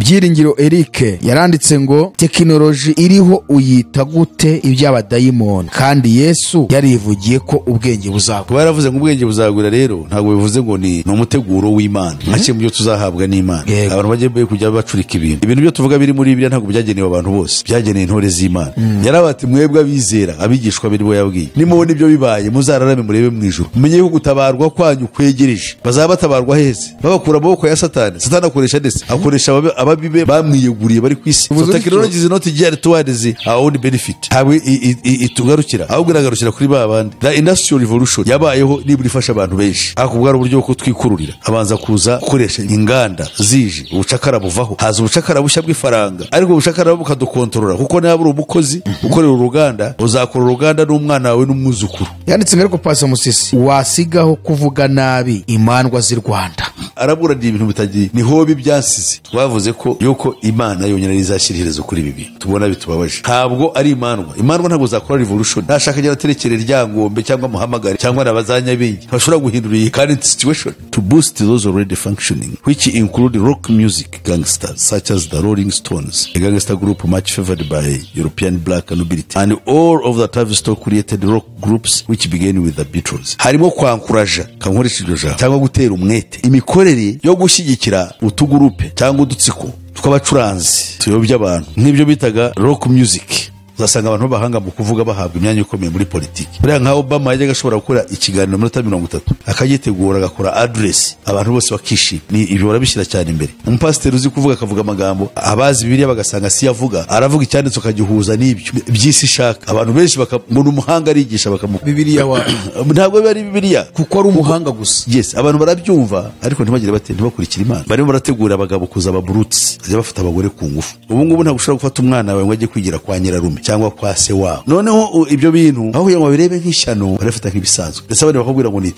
Byiringiro Eric yaranditse ngo tekinoloji iriho uyita gute iby'abadayimoni kandi Yesu yarivugiye ko ubwenge buzagura. Baravuze ngo ubwenge buzagura, rero ntabwo bivuze ngo ni umuteguro w'Imana nacyo mu byo tuzahabwa n'Imana. Abantu bagiye kujya bacurika ibintu byo tuvuga biri muri Bibiliya ntabwo byagenewe abantu bose, byageneye intore z'Imana. Yarabati mwebwe abizera abigishwa biri bo yabwiye, nimubona ibyo bibaye muzararame murebe mu ijuru, mumenye ko gutabarwa kwanyu kwegereje. Bazaba batabarwa hese babakura amaboko ya Satani. Satani akoresha ndetse akoresha ababibe bamwiyeguriye bari kwisi. So technology is not geared towards our own benefit, hawe itugarukira ahubwo iragarukira kuri babandi. The industrial revolution yabayeho niburi ifasha abantu benshi, akubwara uburyo ko twikururira. Abanza kuza gukoresha inganda zije, ubucakara buvaho, haza ubucakara bushya bw'ifaranga, ariko ubucakara bukadukontorora kuko niba uri umukozi ukorera uruganda uzakora uruganda n'umwana wawe n'umwuzukuru. Yanditse ngo Pastor Musisi wasigaho kuvuga nabi imandwa z'i Rwanda. Arabura ndi ibintu bitagiye ni hobi byasize. Twavuze ko yuko Imana yonyine izashyiriherezo kuri bibi tubona bitubabaje. Ntabwo ari imandwa ntabwo zakora revolution. Nashaka jya terekere ryangombe cyangwa muhamagare cyangwa nabazanya bingi bashobora guhindura iyi current situation to boost those already functioning, which include rock music gangsters such as the Rolling Stones, a gangster group much favored by European black nobility, and all of the Tavistock created rock groups which began with the Beatles. Harimo kwankuraja kankoresha iryo jambo cyangwa gutera umwete imikorere yo gushyigikira utugurupe cyangwa udutsiko tw'abacuranzi tuyobya abantu nk'ibyo bitaga rock music. Uzasanga abantu bahanga mu kuvuga bahabwa imyanya ikomeye muri politiki. Buriya nka Obama yajyaga ashobora gukora ikiganiro mu minota 30 akagitegura agakora address abantu bose bakishima. Ni ibyo barabishyira cyane imbere. Umupasiteri uzi kuvuga akavuga amagambo abazi Bibiliya bagasanga si yavuga, aravuga icyanditse ukagihuza n'ibyo by'isi shaka. Abantu benshi bakabona umuhanga arigisha bakamuha Bibiliya wa ntabwo bari Bibiliya kuko ari umuhanga gusa. Yes, abantu barabyumva ariko ntibagire batende bakurikira Imana. Barimo barategura abagabo kuza ababrutsi bajya bafata abagore ku ngufu. Ubu ngubu ntabwo ushobora gufata umwana wawe ngo ajye kwigira kwa nyirarume cyangwa kwa se wabo. Noneho ibyo bintu aho ngo birebe nk'ishyano barafata nk'ibisanzwe. Ndetse abandi bakubwira ngo ni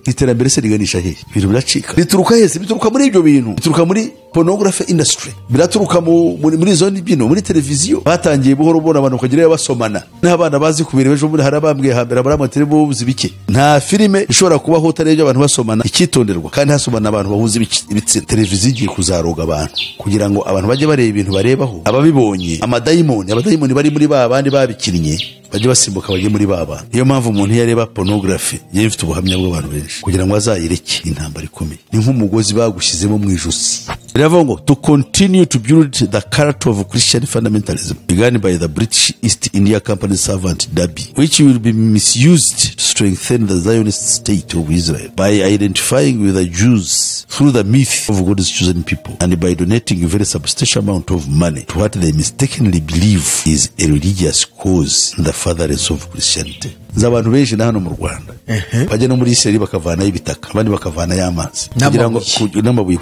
iterambere se riganisha hehe? Ibintu biracika. Bituruka hese, bituruka muri ibyo bintu, bituruka muri pornography industry, biraturuka muri zone bino muri televiziyo. Batangiye buhoro bona abantu kugira basomana n'abana bazi kubireba. Ejo muri harabambwiye hambere abaramatire buzi bike, nta filime ishobora kubaho utarebye abantu basomana ikitonderwa kandi hasomana abantu bahuza ibitsina. Televiziyo igiye kuzaroga abantu kugira ngo abantu bajye bareba ibintu barebaho. Ababibonye abadayimoni bari muri babandi babikinnye bajye basimbuka bajye muri baba. Niyo mpamvu umuntu yareba pornography yifite ubuhamya bw'abantu benshi kugira ngo azayireke intambara ikomeye. Ni nk'umugozi bagushyizemo mu ijosi. Biravuga ngo to continue to build the character of Christian fundamentalism begun by the British East India Company servant Dabi, which will be misused to strengthen the Zionist state of Israel by identifying with the Jews through the myth of God's chosen people and by donating a very substantial amount of money to what they mistakenly believe is a religious cause in the furtherance of Christianity. Z'abantu benshi na hano mu Rwanda bajya no muri Israel bakavana y'ibitaka abandi bakavana y'amazi n'amabuye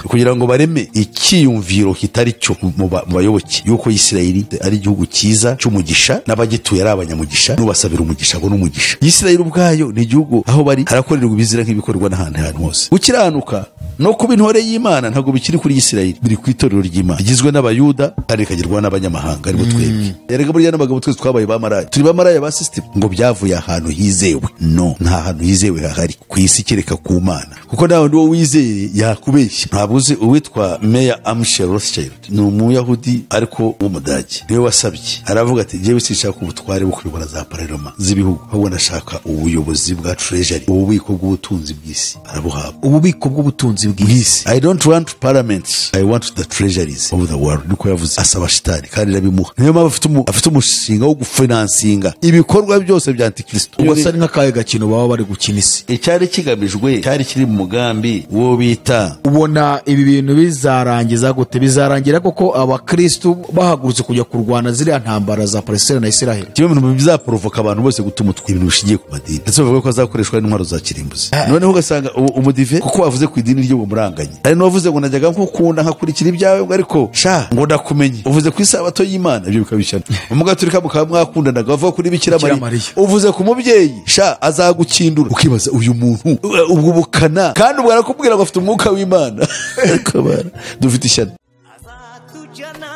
kugira ngo bareme ikiyumviro kitari cyo mu bayoboke yuko Israel ari igihugu cyiza cy'umugisha n'abagituye ari abanyamugisha n'ubasabira umugisha ngo n'umugisha. Israel ubwayo ni igihugu aho bari harakorerwa ibizira nk'ibikorwa n'ahantu hose. Gukiranuka no kuba intore y'Imana ntabwo bikiri kuri Israel, biri ku itorero ry'Imana rigizwe n'abayuda kandi kagirwa n'abanyamahanga aribo twebwe. Yarega buriya n'abagabo twese twabaye bamaraya, turi bamaraya ba system ngo byavuye ahantu hizewe. No, nta hantu hizewe hahari ku isi kereka ku Mana, kuko nawe ndi wo wizeye yakubeshya. Ntabwo uzi uwitwa Mayor Amschel Rothschild ni umuyahudi ariko w'umudage, niwe wasabye aravuga ati jewe sinshaka ubutware bwo kuyobora za parlement z'ibihugu, ahubwo nashaka ubuyobozi bwa treasury, ububiko bw'ubutunzi bw'isi. Arabuhabwa ububiko bw'ubutunzi bw'isi. I don't want parliaments, I want the treasuries of the world. Niko yavuze asaba shitani kandi rabimuha. Niyo mpamvu afite umushinga wo gufinansinga ibikorwa byose bya Antikristo. Ubwo sari nk'akaye gakino baba bari gukina isi. Icyari kigamijwe cyari kiri mu mugambi wo bita. Ubona ibi bintu bizarangiza gute? Bizarangira koko abakristo bahagurutse kujya kurwana ziriya ntambara za Palestina na Israel. Kimwe mu bizaprovoka abantu bose gutuma ibintu bishigiye ku madini, ndetse bavuga ko azakoreshwa n'intwaro za kirimbuzi. Noneho ugasanga umudive kuko wavuze ku idini ryo muranganye, ari no wavuze ngo najyaga nkukunda nkakurikira ibyawe ngo ariko sha ngo ndakumenye, uvuze ku isabato y'Imana ibyo bikabishana. Umugaturika mukaba mwakundanaga bavuga kuri Bikira Mariya, uvuze ku mubyeyi sha azagukindura. Ukibaza uyu muntu ubwo bukana kandi ubwo arakubwira ngo afite umwuka w'Imana. Ariko bara dufite ishyano. Azatujyana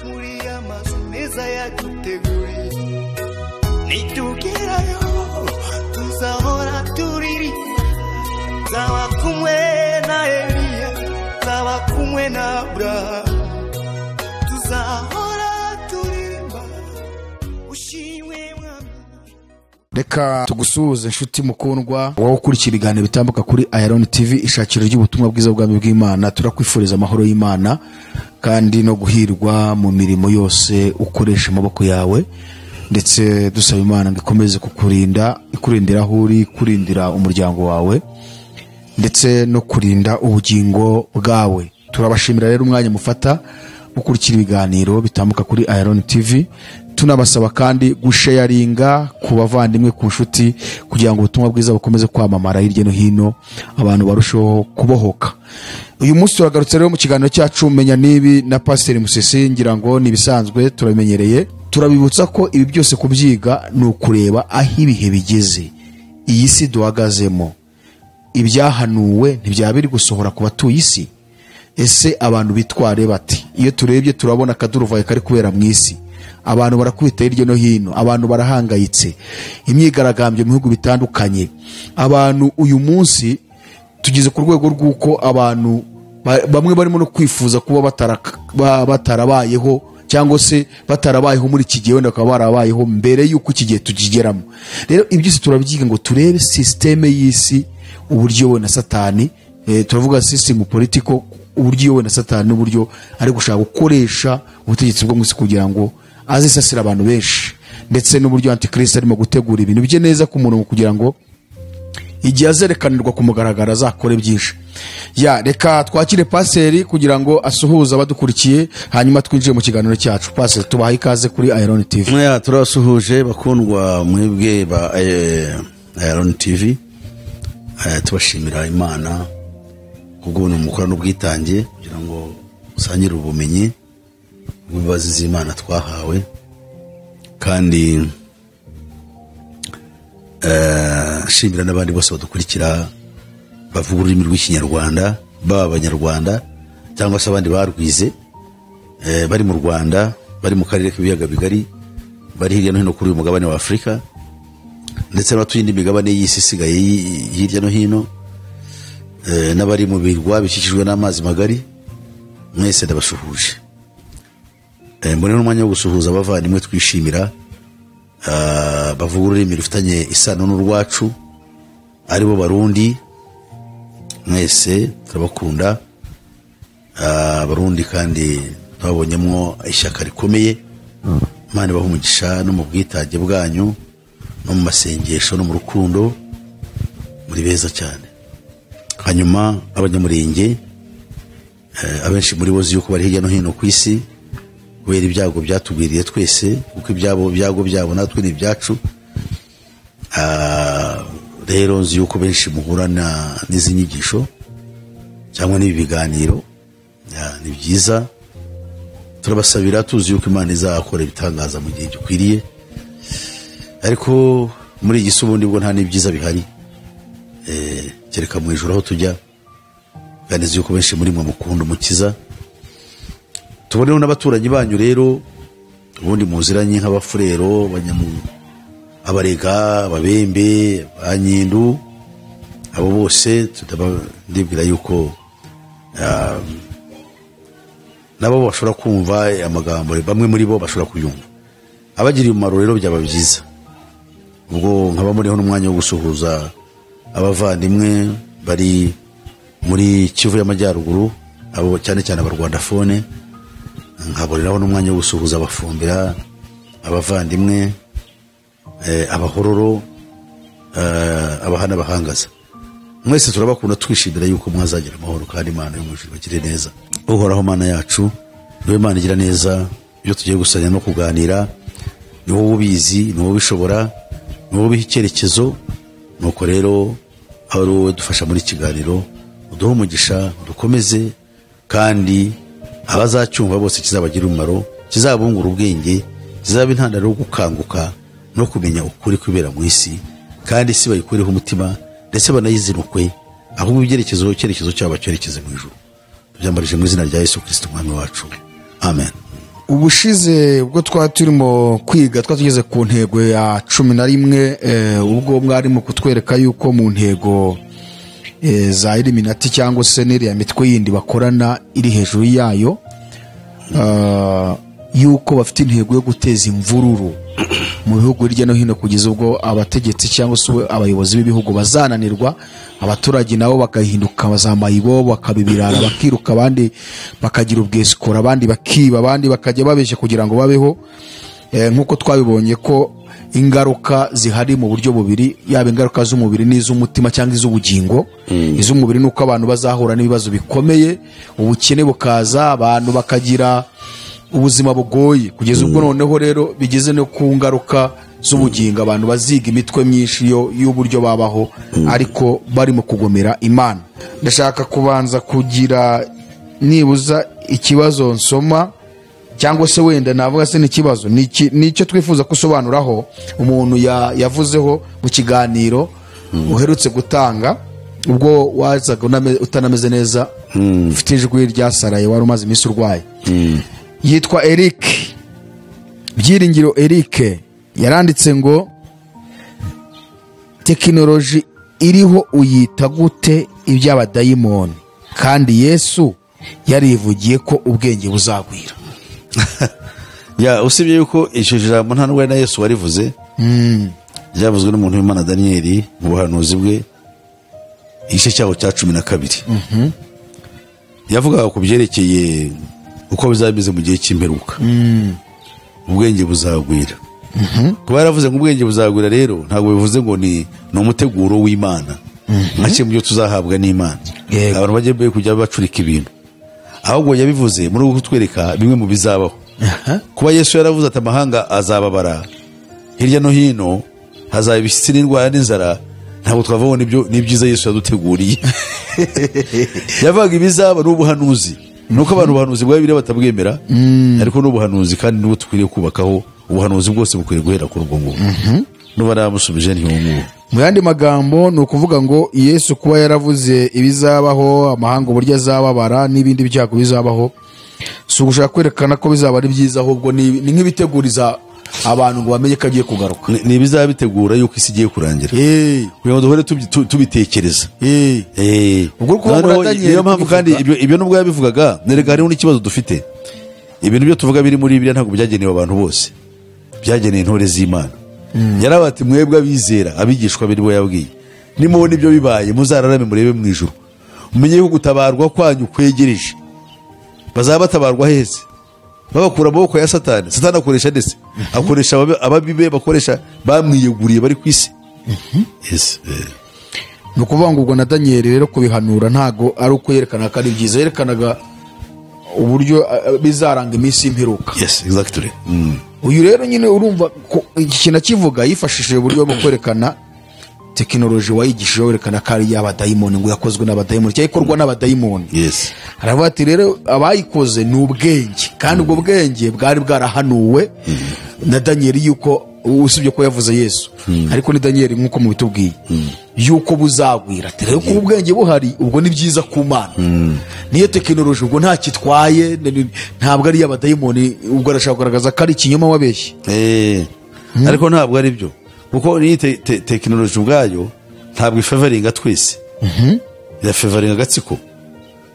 muri amazu meza yaduteguye, nitugerayo tuzahora turiri, zaba kumwe na Eliya, zaba kumwe na Abrahamu. tuzahora turirimba ushimwe mwami. Reka tugusuhuze inshuti mukundwa wowe ukurikira ibiganiro bitambuka kuri Iron TV, ishakiro ry'ubutumwa bwiza bw'Ubwami bw'Imana. Turakwifuriza amahoro y'Imana kandi no guhirwa mu mirimo yose ukoresha amaboko yawe, ndetse dusaba Imana ngo ikomeze kukurinda, ikurindira aho uri, kurindira umuryango wawe ndetse no kurinda ubugingo bwawe. Turabashimira rero umwanya mufata ukurikira ibiganiro bitambuka kuri Iron TV. Tunabasaba kandi gusharinga ku bavandimwe, ku nshuti, kugira ngo ubutumwa bwiza bukomeze kwamamara hirya no hino, abantu barushaho kubohoka. Uyu munsi turagarutse rero mu kiganiro cyacu Menya Nibi na Pastor Musisi. Ngira ngo nibisanzwe turamenyereye, turabibutsa ko ibi byose kubyiga ni ukureba aho ibihe bigeze, iyi si duhagazemo, ibyahanuwe ntibyaba biri gusohora ku batuye isi. Ese abantu bitware bati? Iyo turebye turabona akaduruvayo kari kubera mu isi, abantu barakubita hirya no hino, abantu barahangayitse, imyigaragambyo mu bihugu bitandukanye. Abantu uyu munsi tugeze ku rwego rw'uko abantu bamwe barimo no kwifuza kuba batarabayeho, cyangwa se batarabayeho muri iki gihe, wenda bakaba barabayeho mbere y'uko iki gihe tukigeramo. Rero ibyo turabyiga ngo turebe systeme y'isi, uburyo we na Satani, turavuga system political, uburyo we na Satani n'uburyo ari gushaka gukoresha ubutegetsi bwo mwisi kugira ngo azisasira abantu benshi, ndetse n'uburyo Antichrist arimo gutegura ibintu bye neza ku muntu kugira ngo igihe azerekanirwa ku mugaragaro azakore byinshi. Reka twakire Pastor kugira ngo asuhuza abadukurikiye, hanyuma twinjiye mu kiganiro cyacu. Pastor, tubaha ikaze kuri Iron TV. Turasuhuje bakundwa mwebwe ba Iron TV. Tubashimira Imana kubwo mukora n'ubwitange kugira ngo usangire ubumenyi bw'ibibazo z'Imana twahawe, kandi shimira n'abandi bose badukurikira bavuga ururimi rw'Ikinyarwanda, baba abanyarwanda cyangwa se abandi barwize, bari mu Rwanda, bari mu karere k'ibiyaga bigari, bari hirya no hino kuri uyu mugabane wa Afurika, ndetse n'abatuye indi migabane y'isi isigaye hirya no hino, n'abari mu birwa bikikijwe n'amazi magari. Mwese ndabasuhuje. Mbone n'umwanya wo gusuhuza abavandimwe twishimira bavuga ururimi rufitanye isano n'urwacu, aribo Barundi. Mwese turabakunda Barundi, kandi twabonyemo ishyaka rikomeye. Imana ibahe umugisha no mu bwitange bwanyu, no mu masengesho, no mu rukundo, muri beza cyane. Hanyuma abanyamurenge, abenshi muri bo yuko bari hirya no hino ku isi kubera ibyago byatugwiriye twese, kuko ibyago byabo natwe ni ibyacu. Rero nzi yuko benshi muhurana n'izi nyigisho cyangwa n'ibi biganiro, ni byiza. Turabasabira, tuzi yuko Imana izakora ibitangaza mu gihe gikwiriye, ariko muri iyi si ubundi bwo nta n'ibyiza bihari, kereka mu ijuru aho tujya. Kandi nzi yuko benshi muri mwe mukunda Umukiza. Tuboneho n'abaturanyi banyu rero, ubundi muziranye nk'abafurero, abarega, ababembe, abanyindu, abo bose ndibwira yuko nabo bashobora kumva amagambo, bamwe muri bo bashobora kuyumva. Abagiriye umumaro rero byaba byiza. Ubwo nkaba muriho n'umwanya wo gusuhuza abavandimwe bari muri Kivu y'Amajyaruguru, abo cyane cyane abarwandafone. Nkaboreraho n'umwanya wo gusuhuza abafumbira, abavandimwe, abahororo, abahana bahangaza. Mwese turabakunda, twishimira yuko mwazagira amahoro, kandi Imana yo mu ijuru bagire neza. Uhoraho Mana yacu, niwe Mana igira neza. Iyo tugiye gusanya no kuganira, ni wowe ubizi, ni wowe ubishobora, ni wowe ubiha icyerekezo. Nuko rero aho ari wowe dufasha muri kiganiro, uduhe umugisha, dukomeze, kandi abazacyumva bose kizabagira umumaro, kizabungura ubwenge, kizaba intandaro yo gukanguka no kumenya ukuri kwibera mu isi, kandi isi bayikureho umutima ndetse banayizinukwe, ahubwo icyerekezo cyabo cyerekeze mu ijuru. Tubyambarije mu izina rya Yesu Kristo umwami wacu, amen. Ubushize ubwo twari turimo kwiga, twatugeze ku ntego ya 11, ubwo mwarimo kutwereka yuko mu ntego za Illuminati cyangwa se n'iriya mitwe yindi bakorana iri hejuru yayo, yuko bafite intego yo guteza imvururu mu bihugu hirya no hino kugeza ubwo abategetsi cyangwa se abayobozi b'ibihugu bazananirwa, abaturage nabo bagahinduka bazamayibo, bakabibirara, bakiruka, abandi bakagira ubwesikora, abandi bakiba, abandi bakajya babeshya kugira ngo babeho. Nk'uko twabibonye ko ingaruka zihari mu buryo bubiri, yaba ingaruka z'umubiri n'iz'umutima cyangwa iz'ubugingo. Iz'umubiri nuko abantu bazahura n'ibibazo bikomeye, ubukene bukaza, abantu bakagira ubuzima bugoye, kugeza ubwo noneho rero bigeze no ku ngaruka z'ubugingo, abantu baziga imitwe myinshi y'uburyo babaho ariko barimo kugomera Imana. Ndashaka kubanza kugira nibuza ikibazo nsoma, cyangwa se wenda navuga se n'ikibazo nicyo twifuza kusobanuraho umuntu yavuzeho mu kiganiro uherutse gutanga, ubwo wazaga utanameze neza, ufite ijwi ryasaraye, wari umaze iminsi urwaye. Yitwa Eric Byiringiro. Eric yaranditse ngo tekinoloji iriho uyita gute iby'abadayimoni, kandi Yesu yarivugiye ko ubwenge buzagwira. Usibye yuko icyo jambo nta n'ubwo na Yesu warivuze, ryavuzwe n'umuntu w'Imana Daniyeli mu buhanuzi bwe, igice cyaho cya 12. Yavugaga ku byerekeye uko bizameze mu gihe cy'imperuka. Ubwenge buzagwira. Kuba yaravuze ngo ubwenge buzagwira rero ntabwo bivuze ngo ni umuteguro w'Imana, nka kimwe byo tuzahabwa n'Imana. Abantu bagiye kujya bacurika ibintu, ahubwo yabivuze muri uko kutwereka bimwe mu bizabaho. Kuba Yesu yaravuze ati amahanga azababara, hirya no hino hazaba ibishyitsi n'indwara n'inzara, ntabwo twavabona n'ibyiza Yesu yaduteguriye. Yavuga ibizaba n'ubuhanuzi, nuko abantu ubuhanuzi bwa Bibiliya batabwemera, ariko n'ubuhanuzi kandi n'ubu tukwiriye kubakaho. Ubuhanuzi bwose bukwiriye guhera kuri ubwo ngubwo. Nuba naramusubije ntiyumwe. Mu yandi magambo ni ukuvuga ngo Yesu kuba yaravuze ibizabaho, amahanga uburyo azababara n'ibindi byago bizabaho, si ugushaka kwerekana ko bizaba ari byiza, ahubwo ni nk'ibiteguriza abantu ngo bamenye ko agiye kugaruka. Ni ibizabitegura yuko isi igiye kurangira, kugira ngo duhore tubitekereza. Niyo mpamvu kandi ibyo nubwo yabivugaga, nerega hariho n'ikibazo dufite. Ibintu byo tuvuga biri muri Bibiliya ntabwo byagenewe abantu bose, byageneye intore z'Imana. Yarabati mwebwe abizera, abigishwa be bo yabwiye, nimubona ibyo bibaye muzararame murebe mu ijuru, umenye ko gutabarwa kwanyu kwegereje. Bazaba batabarwa hese, babakura amaboko ya Satani. Satani akoresha ndetse akoresha ababibe, bakoresha bamwiyeguriye bari ku isi. Ni ukuvuga ngo ubwo na Daniyeli rero kubihanura ntago ari uko yerekana ko ari byiza, yerekanaga uburyo bizaranga iminsi y'imperuka. Yes, exactly. Uyu rero nyine urumva ikintu akivuga yifashishije uburyo bwo kwerekana tekinoloji wayigishije, werekana ko ari y'abadayimoni, ngo yakozwe n'abadayimoni cyangwa ikorwa n'abadayimoni. Yes. Aravuga ati rero abayikoze ni ubwenge, kandi ubwo bwenge bwari bwarahanuwe na Daniyeli yuko, usibye ko yavuze Yesu, ariko ni Daniyeli nk'uko mubitubwiye yuko buzagwira. Rero ko ubwenge buhari, ubwo ni byiza ku Mana. Niyo tekinoloji ubwo nta kitwaye, ntabwo ari y'abadayimoni, ubwo arashaka kugaragaza ko ari ikinyoma wabeshye. Ariko ntabwo ari byo, kuko ni tekinoloji ubwayo ntabwo ifavoringa twese, irafavoringa agatsiko.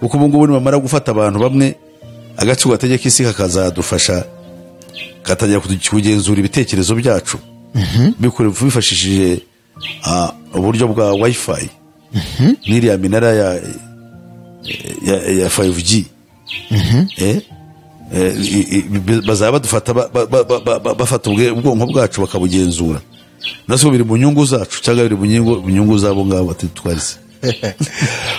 Kuko ubu ngubu nibamara gufata abantu bamwe, agatsiko gategeka isi kakazadufasha, katangira kugenzura ibitekerezo byacu, bifashishije uburyo bwa wifi n'iriya minara ya 5G. Bazaba badufata, bafata ubwonko bwacu bakabugenzura, nase biri mu nyungu zacu cyangwa biri mu nyungu zabo ngabo batitwarize.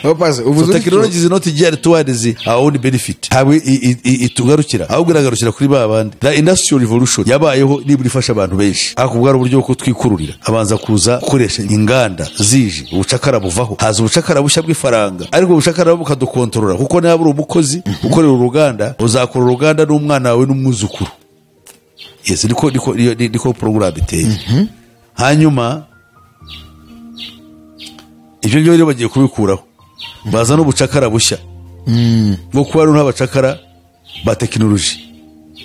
So technology is not geared towards our own benefit. Hawe itugarukira, ahubwo iragarukira kuri babandi. The industrial revolution yabayeho niburi fasha abantu benshi. Akubwara uburyo bwo twikururira. Abanza kuza gukoresha inganda zije, ubucakara buvaho. Haza ubucakara bushya bw'ifaranga. Ariko ubucakara bukadukontorora, kuko niba uri umukozi ukorera uruganda, uzakora uruganda n'umwana wawe n'umwuzukuru. Yes, niko program iteye. Hanyuma ibyo byo rero bagiye kubikuraho, baza n'ubucakara bushya bwo kuba ari n'abacakara ba tekinoloji.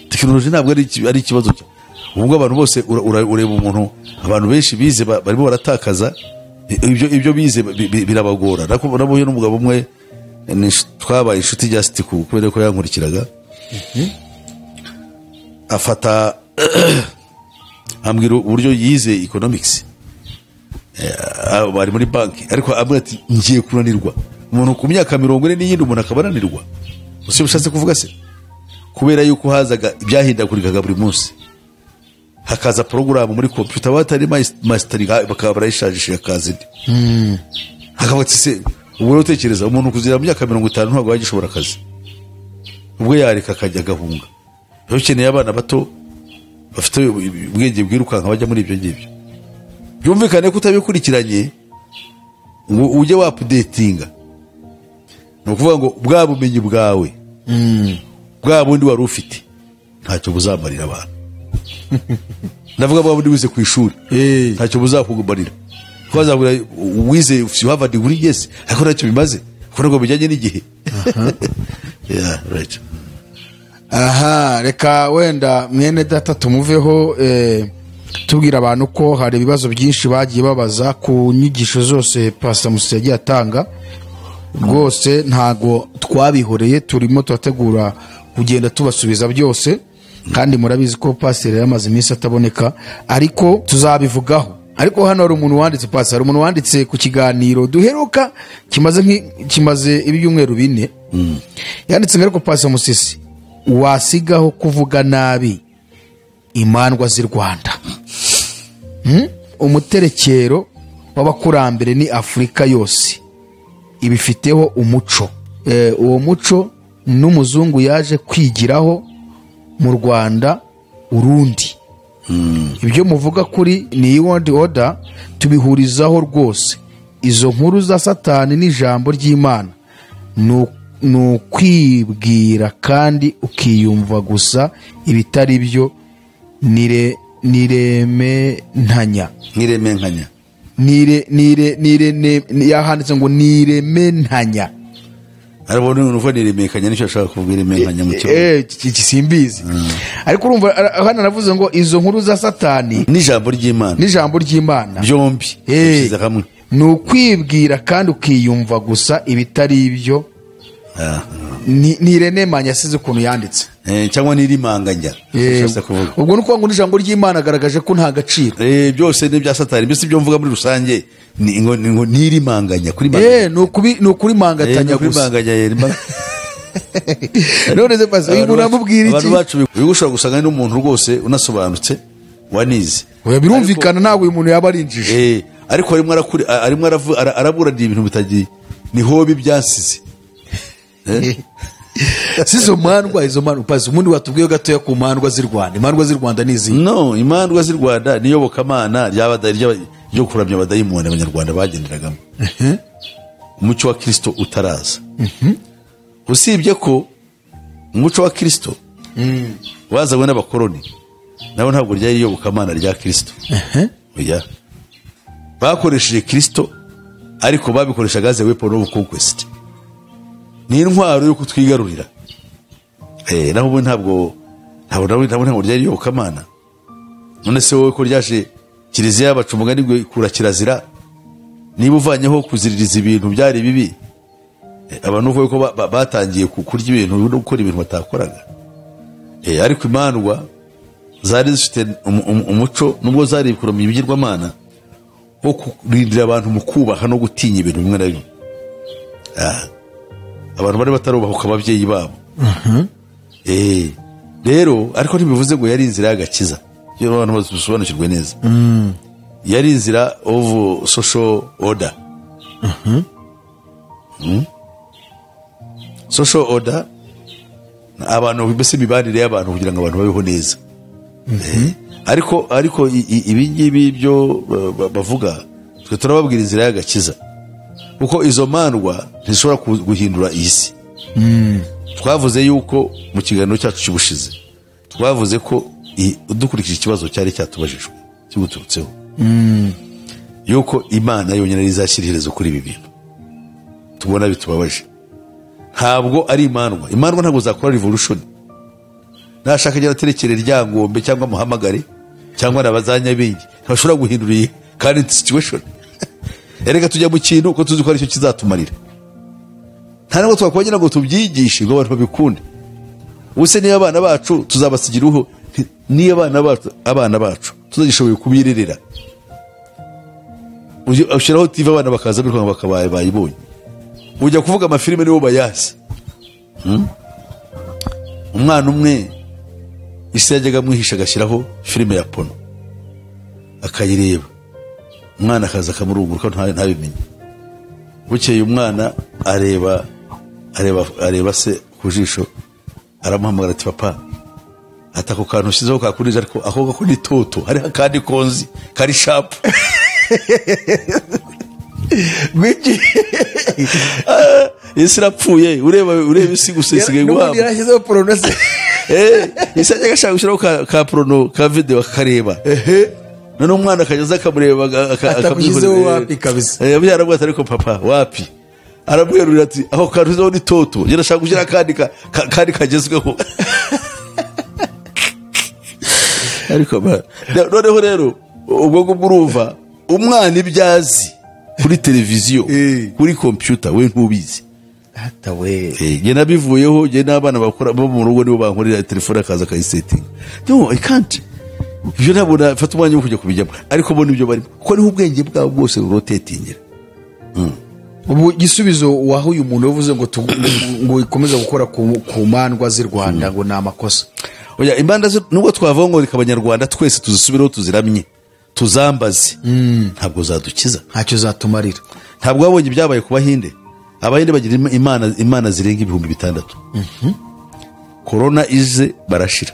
Tekinoloji ntabwo ari ikibazo cyo, ubwo abantu bose ureba umuntu, abantu benshi bize barimo baratakaza ibyo bize, birabagora. Nabo n'umugabo umwe twabaye inshuti just kubera ko yankurikiraga, afata ambwira uburyo yize economics, bari muri banki, ariko ambwira ati ngiye kunanirwa. Umuntu ku myaka 40 n'iyindi umuntu akaba ananirwa, usi bishatse kuvuga se? Kubera yuko hazaga ibyahindagurikaga buri munsi, hakaza porogaramu muri computer batari mastering bakaba barayishajishije akazi hakavuga ati se ubwo utekereza umuntu kuzira mu myaka 50 ntabwo yagishobora akazi, ubwo yareka akajya gahunga. Ukeneye abana bato bafite ubwenge bwirukanka bajya muri ibyo ngibyo. Byumvikane ko utabikurikiranye ngo ujye wapdatinga, no kuvuga ngo bwa bumenyi bwawe bwa bundi wari ufite ntacyo buzamarira abantu. Navuga bwa bundi wize ku ishuri ntacyo buzakugumarira. Kwaza wize you have a degree, yes, ariko ntacyo bimaze kuko ngo bijyanye n'igihe. Yeah, right. Aha, reka wenda mwene data tumuveho tubwira abantu ko hari ibibazo byinshi bagiye babaza ku nyigisho zose Pastor Musa yagiye atanga. Rwose ntago twabihoreye, turimo turategura kugenda tubasubiza byose, kandi murabizi ko Pastor yamaze iminsi ataboneka, ariko tuzabivugaho. Ariko hano hari umuntu wanditse, Pastor, hari umuntu wanditse ku kiganiro duheruka kimaze ibyumweru 4. Yanditse ngo Pastor Musisi wasigaho kuvuga nabi imandwa z'i Rwanda. Umuterekero w'abakurambere ni Afurika yose ibifiteho umuco, uwo muco n'umuzungu yaje kwigiraho mu Rwanda urundi. Ibyo muvuga kuri ni world order tubihurizaho rwose. Izo nkuru za Satani n'ijambo ry'Imana nukwibwira kandi ukiyumva gusa ibitari byo. Nirementanya yahanditse ngo nirementanya. Arabona unuva niremekanya nicyo ashaka kuvuga irementanya mu kigo. Kisimbizi. Ariko urumva hano navuze ngo izo nkuru za Satani n'ijambo ry'Imana byombi biza hamwe. Nukwibwira kandi ukiyumva gusa ibitari ibyo. Nirenemanya asize ukuntu yanditse, cyangwa nirimanganya. Ubwo nuko ngo n'ijambo ry'Imana agaragaje ko nta gaciro. Byose n'ibya Satani byose byo mvuga muri rusange ngo nirimanganya kuri nukuri mangatanya gusa. None se Pastor uyu muramubwira iki? Abantu bacu bigushobora gusanga n'umuntu rwose unasobanutse wanize. Oya birumvikana nawe uyu muntu yaba arinjije. Ariko arimo araburana ibintu bitagiye niho bibyansize. Sizo mandwa izo mandwa Pastor umundi watubwiye gatoya ku mandwa z'i Rwanda. Imandwa z'i Rwanda nizi? No, imandwa z'i Rwanda niyobokamana ryo kuramya abadayimoni abanyarwanda bagenderagamo. Umuco wa Kristo utaraza. Usibye ko umuco wa Kristo wazanywe n'abakoroni, nabo ntabwo ryari iyobokamana rya Kristo. Oya, bakoresheje Kristo ariko babikoreshaga as a weapon of conquest. Ni intwaro yo kutwigarurira. Naho ubu ntabwo ryari iyobokamana. None se wowe ko ryaje kiliziya y'abacumuga nibwo ikura kirazira, niba uvanyeho kuziririza ibintu byari bibi, abantu uvuye ko batangiye kurya ibintu no gukora ibintu batakoraga. Ariko imandwa zari zifite umuco nubwo zari kuramya ibigirwamana wo kurindira abantu mu kubaha no gutinya ibintu bimwe na bimwe. Abantu bari batarubahuka ababyeyi babo. Rero ariko ntibivuze ngo yari inzira y'agakiza. Iyo abantu basobanukirwe neza. Yari inzira of social order. Social order, abantu bese mibanire y'abantu kugira ngo abantu babeho neza. Ariko ibi ngibi byo bavuga twe turababwira inzira y'agakiza, kuko izo mandwa ntishobora guhindura isi. Twavuze yuko mu kiganiro cyacu cy'ubushize twavuze ko dukurikije ikibazo cyari cyatubajijwe kibuturutseho, yuko Imana yonyine izashyiriherezo kuri ibi bintu tubona bitubabaje. Ntabwo ari imandwa ntabwo zakora revolution. Nashaka agera terekere ryangombe cyangwa muhamagare cyangwa nabazanyabingi ntashobora guhindura iyi current situation. Erega tujya mu kintu uko tuzi ko ari cyo kizatumarira. Nta nubwo twakongera ngo tubyigishe ngo abantu babikunde. ubuse niyo abana bacu tuzabasigira uho, niyo abana bacu tuzagishoboye kubirerera, ushyiraho TV abana bakaza biruka bakabaye bayibonye, ujya kuvuga amafilime nibo bayazi. Umwana umwe isi yajyaga amwihisha agashyiraho filime ya pono akayireba, umwana akaza akamurunguruka ntabimenye. Bukeye umwana areba se ku jisho, aramuhamagara ati papa, ati ako kantu ushyizeho kakurije, ariko ako gako ni toto, hariho akandi konzi kari shapu. Isi irapfuye, ureba isi gusa isigaye guhamba. yarashyizeho porno se. Isi ajya agashaka gushyiraho ka porno ka video akareba, none umwana akageza akamureba atakushyizeho wapi kabisa. Byarabwo ariko papa wapi, aramwerurira ati aho kantu ushyizeho ni toto, yarashaka gushyira kandi kagezweho. Ariko noneho rero ubwo ngubwo urumva umwana ibyazi kuri televiziyo kuri computer we ntubizi. Hata we Nge nabivuyeho, nge n'abana bakora bo mu rugo nibo bankorera telefone akaza akayisetting. No, I can't. Ibyo ntabwo nafata umwanya wo kujya kubijyamo, ariko bo nibyo barimo kuko niho ubwenge bwabo bwose rotatingira. ubu gisubizo waho uyu muntu yavuze ngo ikomeza gukora ku mandwa z'i Rwanda ngo ni amakosa. Oya, imanda nubwo twavuga ngo Abanyarwanda twese tuzisubireho tuziramye tuzambaze, ntabwo zadukiza, ntacyo zatumarira. Ntabwo wabonye ibyabaye ku Bahinde. Abahinde bagira imana zirenga 6,000. Corona ize barashira.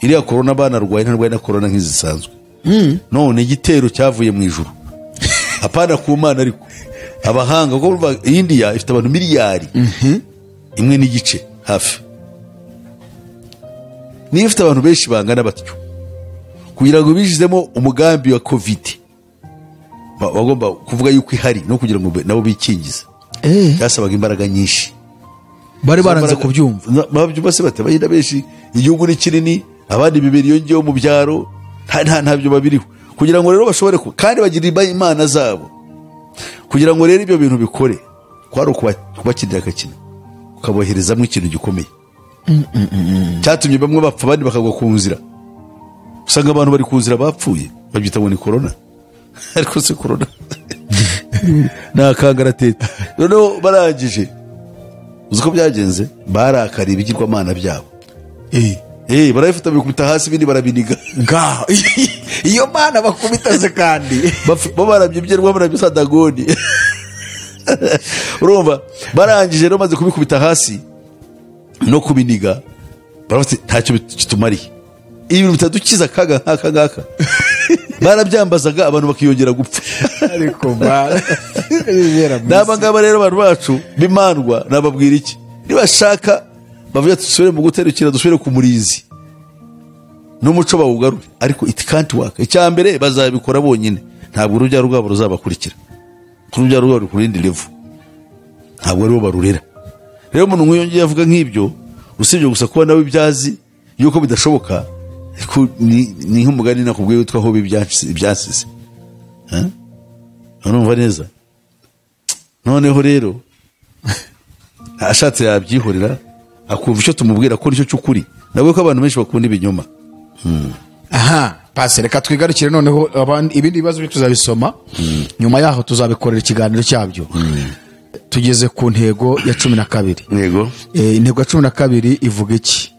Iriya corona banarwaye ntarwaye na corona nk'izisanzwe. None igitero cyavuye mu ijuru. Apana ku mana, ariko abahanga ko urumva India ifite abantu miliyari 1.5 hafi. Niyo ifite abantu benshi bangana batyo, kugira ngo bijizemo umugambi wa covid bagomba kuvuga yuko ihari no kugira ngo nabo bikingize, byasabaga imbaraga nyinshi. Bari baranze kubyumva, babyumva se bate bayinda benshi, igihugu ni kinini, abandi bibiri yongeyeho mu byaro, ntabyo babiriho, kugira ngo rero bashobore kandi bagira imana zabo, kugira ngo rero ibyo bintu bikore kwari kubakindira agakina, ukaboherezamo ikintu gikomeye. Cyatumye bamwe bapfa abandi bakagwa ku nzira, usanga abantu bari ku nzira bapfuye, babyita ngo ni corona. Ariko se corona nakangaratete. Noneho barangije, uzi ko byagenze, barakariye ibigirwamana byabo. Barabifata bikubita hasi, ibindi barabiniga. Iyo mana bakubita ze kandi bo barabyibye barabisa dagoni. Urumva barangije rero maze kubikubita hasi no kubiniga, barafite ntacyo kitumariye, ibintu bitadukiza kaga nkaka ngaka. Barabyambazaga abantu bakiyongera gupfa. Ariko n'abangaba rero abantu bacu bimandwa, nababwira iki, nibashaka bavuye dusubire mu guterukira, dusubire ku murizi n'umuco bawugarure, ariko it can't work. Icyambere bazabikora bonyine, ntabwo urubyaro rwabo ruzabakurikira, urubyaro rwabo ku rindi level, ntabwo aribo barurera. Rero umuntu nk'uyongeye avuga nk'ibyo, usibye gusa kuba nawe ibyazi yuko bidashoboka, ni nk'umugani nakubwiye witwa aho ibyasize. Urumva neza? Noneho rero ashatse yabyihorera, akumva icyo tumubwira ko nicyo cy'ukuri, nabwo ko abantu benshi bakunda ibinyoma. Pasi, reka twigarukire noneho, ibindi bibazo byo tuzabisoma nyuma yaho, tuzabikorera ikiganiro cyabyo. Tugeze ku ntego ya 12. Yego. Intego ya 12 ivuga iki?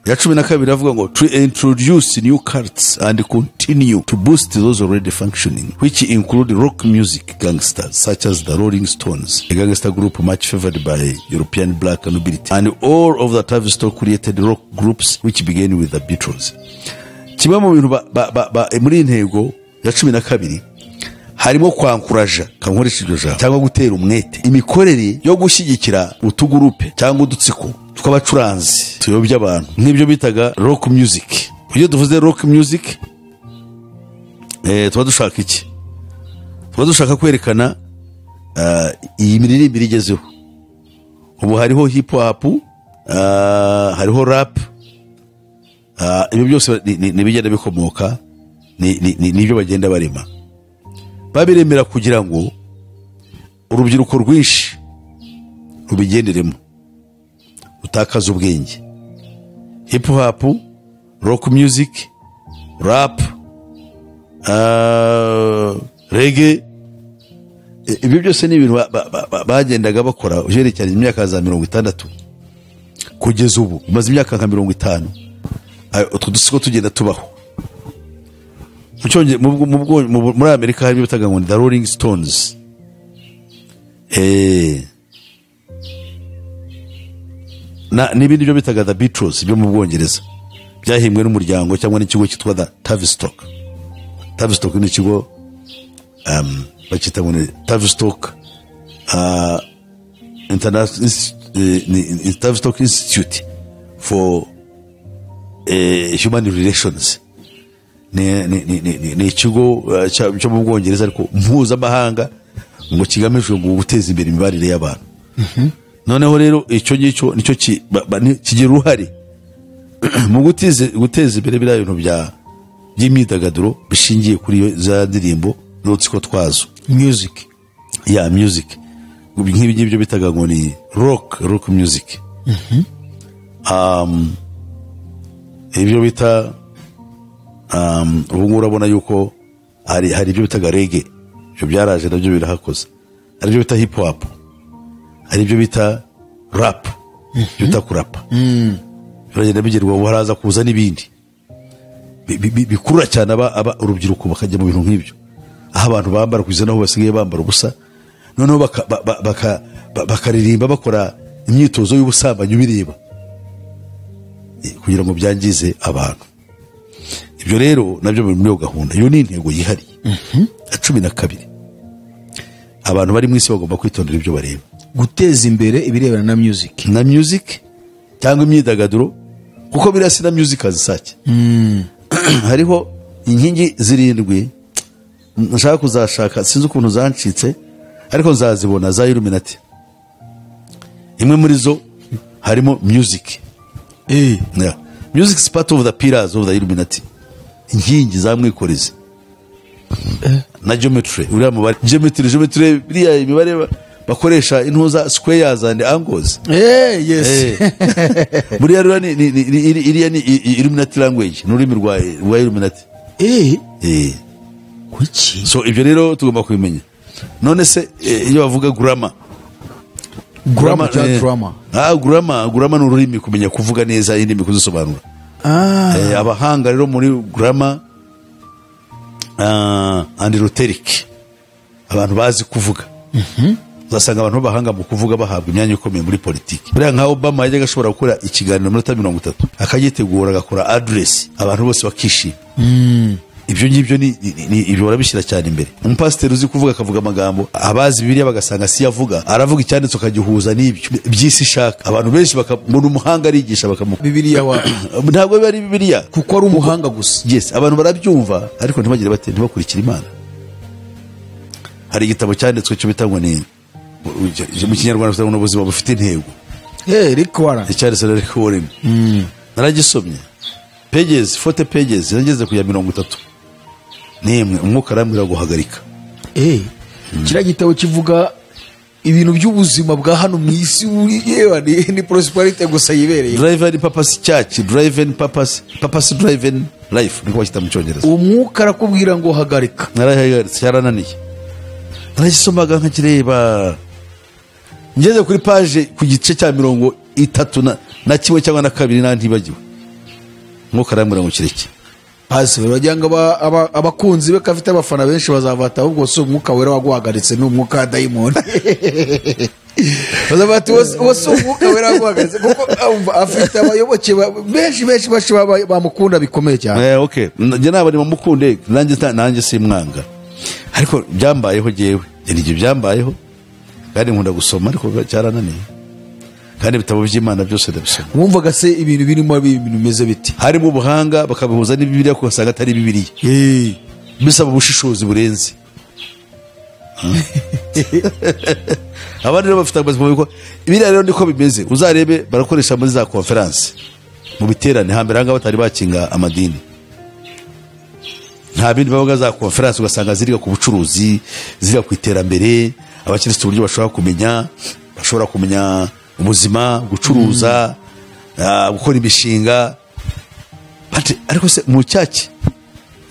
Ya 12 avuga ngo to introduce new cults and continue to boost those already functioning, which include rock music gangsters such as the Rolling Stones, a gangster group much favored by European black nobility, and all of the Tavistock created rock groups which began with the Beatles. Kimwe mu bintu muri intego ya 12 harimo kwankuraja, kankoresha iryo jambo, cyangwa gutera umwete imikorere yo gushyigikira utugurupe cyangwa udutsiko tw'abacuranzi tuyobya abantu, nk'ibyo bitaga rock music. Iyo tuvuze rock music, tuba dushaka iki? Tuba dushaka kwerekana iyi miririmbire igezeho. Ubu hariho hip hop, hariho rap, ibyo byose nibigenda bikomoka, nibyo bagenda barema, babiremera kugira ngo urubyiruko rwinshi rubigenderemo, rutakaza ubwenge, hip hop, rock music, rap, reggae. Ibyo byose ni ibintu bagendaga bakora ujerekeranye imyaka za 60 kugeza ubu maze imyaka nka 50. Utwo dusiko tugenda tubaho. Muri Amerika hari bitaga ngo The Rolling Stones. N'ibindi byo bitaga The Beatles byo mu Bwongereza byahimbwe n'umuryango cyangwa n'ikigo cyitwa The Tavistock. Tavistock ni ikigo bakita ngo Tavistock Tavistock Institute for Human Relations. Ni ikigo cyo mu Bwongereza ariko mpuzamahanga ngo kigamijwe ngo guteza imbere imibarire y'abantu. Noneho rero icyo ngicyo nicyo kigira uruhare mu guteza imbere biriya bintu by'imyidagaduro bishingiye kuri za ndirimbo n'utsiko twazo, music. Music nk'ibi ngibyo bitaga ngo ni rock music. Ibyo bita ubu ngubu urabona yuko hari ibyo bitaga reggae, ibyo byaraje nabyo birahakoze. Hari ibyo bita hip hop, hari ibyo bita rap, ibyo bita kurapa. Biragenda bigerwa ubu haraza kuza n'ibindi bikurura cyane urubyiruko bakajya mu bintu nk'ibyo, aho abantu bambara kugeza naho basigaye bambara ubusa, noneho bakaririmba bakora imyitozo y'ubusambanyi bireba kugira ngo byangize abantu. Ibyo rero nabyo biri muri gahunda. Iyo ni intego yihariye ya 12. Abantu bari mu isi bagomba kwitondera ibyo bareba, guteza imbere ibirebana na music cyangwa imyidagaduro, kuko birasi na music azisake. Hariho inkingi 7 nshaka kuzashaka, sinzi ukuntu zancitse ariko nzazibona za Illuminati. Imwe muri zo harimo music. Music is part of the pillars of the Illuminati. Inkingi za mwikorezi na geometry. Uriya mubare geometry biriya imibare bakoresha intuza squares and angles. Yes. Buriya rero ni Illuminati language, n'ururimi rwa Illuminati. Kuki? So ibyo rero tugomba kubimenya. None se iyo bavuga grammar ni ururimi kumenya kuvuga neza indimi kuzisobanura. Abahanga rero muri grammar and rhetoric, abantu bazi kuvuga. Uzasanga abantu bahanga mu kuvuga bahabwa imyanya ikomeye muri politiki. Buriya nka Obama yajyaga ashobora gukora ikiganiro mu minota 30 akagitegura agakora address abantu bose bakishima. Ibyo ngibyo ibyo barabishyira cyane imbere. Umupasiteri uzi kuvuga akavuga amagambo, abazi Bibiliya bagasanga si yavuga, aravuga icyanditse ukagihuza n'ibyo by'isi ishaka. Abantu benshi bakabona umuhanga arigisha bakamuha Bibiliya wa ntabwo biba ari Bibiliya kuko ari umuhanga gusa. Yes, abantu barabyumva ariko ntibagire bate ntibakurikira Imana. Hari igitabo cyanditswe cyo bitangwa ni mu Kinyarwanda cyangwa n'ubuzima bufite intego. Rick Warren. Icyanditse na Rick Warren. Naragisomye. Pages 40 pages yageze ku ya 30. Nemwe umwuka arambwira guhagarika. Kira gitabo kivuga ibintu by'ubuzima bwa hano mu isi, yewe ni prosperity gusa yibereye. Drive and purpose church, drive and purpose drive and life, niko bakita mu Cyongereza. Umwuka arakubwira ngo hagarika. Narahagaritse cyarananiye. Naragisomaga nkakireba. Ngeze kuri page ku gice cya 30 na kimwe cyangwa na kabiri ntibagiwe. Umwuka arambwira ngo kireke. Bajyanga abakunzi be kafite abafana benshi bazavata, ahubwo so umwuka wera waguhagaritse ni umwuka wa daimoni. Bazavata wose umwuka wera waguhagaritse kuko afite abayoboke benshi bamukunda bikomeye cyane. Okay, njye nabari bamukunde nanjye simwanga. Ariko byambayeho jewe, nige byambayeho kandi nkunda gusoma ariko cyarananiye. Kandi bitabo by'Imana byose ndabisoma. Wumvaga se ibintu birimo ibintu bimeze biti? Harimo ubuhanga bakabihuza n'Bibiliya ko usanga atari Bibiliya. Bisaba ubushishozi burenze. Abandi rero bafite amazi ko Bibiliya rero niko bimeze. Uzarebe barakoresha muri za conference mu biterane hambere hanga batari bakinga amadini. Nta bindi bavuga za conference ugasanga ziriga ku bucuruzi, ziriga ku iterambere, abakirisitu uburyo bashobora kumenya ubuzima, gucuruza, gukora imishinga. ariko se mu cyaki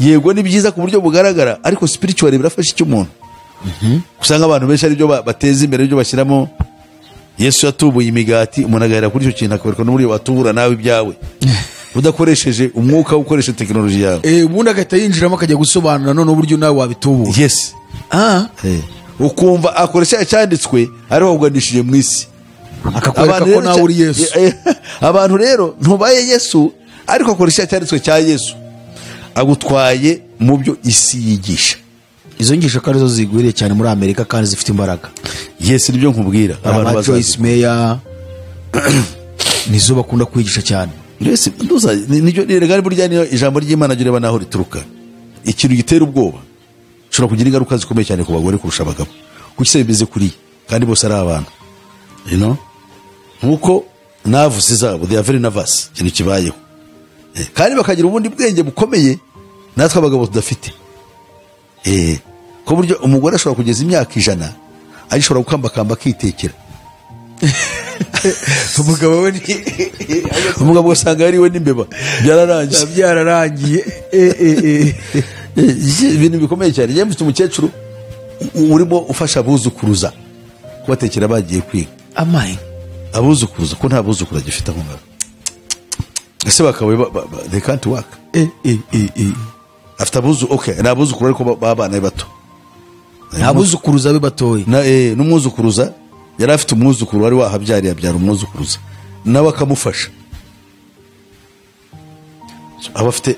yego ni byiza ku buryo bugaragara, ariko spiritually birafasha icyo umuntu. Usanga abantu benshi ari byo bateza imbere, byo bashyiramo Yesu yatubuye imigati, umuntu agahera kuri icyo kintu akabereka n'uburyo watubura nawe ibyawe udakoresheje umwuka, ukoresha tekinoloji yawe. Ubundi agahita yinjiramo akajya gusobanura none uburyo nawe wabitubura. Yes. Ukumva akoresha cyanditswe ariho waganishije mu isi, akakwereka ko nawe uri Yesu. Abantu rero ntubaye Yesu, ariko akoresha cyanditswe cya Yesu, agutwaye mu byo isi yigisha. Izo ngisho kandi zo zigwiriye cyane muri Amerika kandi zifite imbaraga. Yes, nibyo nkubwira. Abantu baza Joyce Meyer nizo bakunda kwigisha cyane. Yes, nduza nijyo regari burya niyo ijambo ry'Imana ryo naho rituruka. Ikintu gitera ubwoba shobora kugira ingaruka zikomeye cyane ku bagore kurusha abagabo. Kuki se bimeze kuri kandi bose ari abantu. You know? Nkuko navuze zabo they are very nervous ikintu kibayeho. Kandi bakagira ubundi bwenge bukomeye natwe abagabo tudafite. Ko buryo umugore ashobora kugeza imyaka 100 ayishobora gukambakamba akitekera. Umugabo usanga yariwe n'imbeba byararangiye. Ibintu bikomeye cyane. Njye mfite umukecuru urimo ufasha abuzukuruza kubatekera bagiye kwiga. Amaye abuzukuruza ko nta buzukura gifite aho ngaho. Ese bakawe they can't work. After abuzu okay, nabuzukuru ariko babana bato. Nabuzukuruza be batoye. N'umwuzukuruza yari afite umwuzukuru wari wahabyariye abyara umwuzukuruza nawe akamufasha.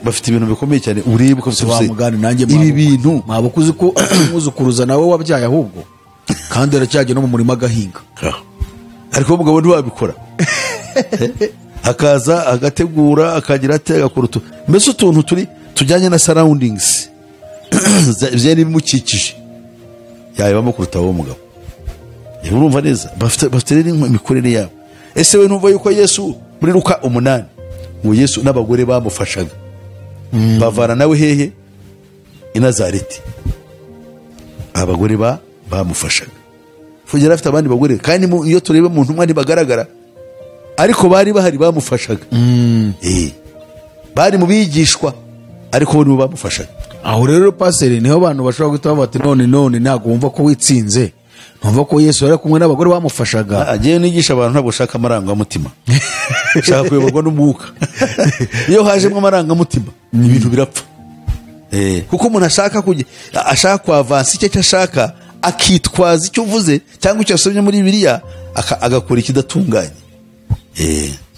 Bafite ibintu bikomeye cyane uribuka mugani nanjye ibi bintu mabukuzi ko umwuzukuruza nawe wabyaye ahubwo kandi aracyajye no mu murima gahinga. Ariko umugabo ntiwabikora. Akaza agategura akagira atega kurutu mbese utuntu turi tujyanye na surroundings byari bimukikije yayibamo kuruta uwo mugabo. Urumva neza bafite rero imikorere yabo. Ese we ntumva yuko Yesu muri Luka 8 ngo Yesu n'abagore bamufashaga bavana nawe hehe i Nazareti, abagore bamufashaga. Fugera afite abandi bagore kandi iyo turebe mu ntumwa ntibagaragara, ariko bari bahari bamufashaga. Bari mu bigishwa ariko bo nibo bamufashaga. Aho rero paseri niho abantu bashobora guhita bati none ntabwo wumva ko witsinze, ntumva ko Yesu yari kumwe n'abagore bamufashaga. Agiye nigisha abantu ntabwo ushaka amarangamutima, ushaka kuyoborwa n'umwuka. Iyo hajemo amarangamutima ibintu birapfa. Kuko umuntu ashaka kwavansa icyo ashaka akitwaza icyo uvuze cyangwa icyo asomye muri Bibiliya agakora ikidatunganye.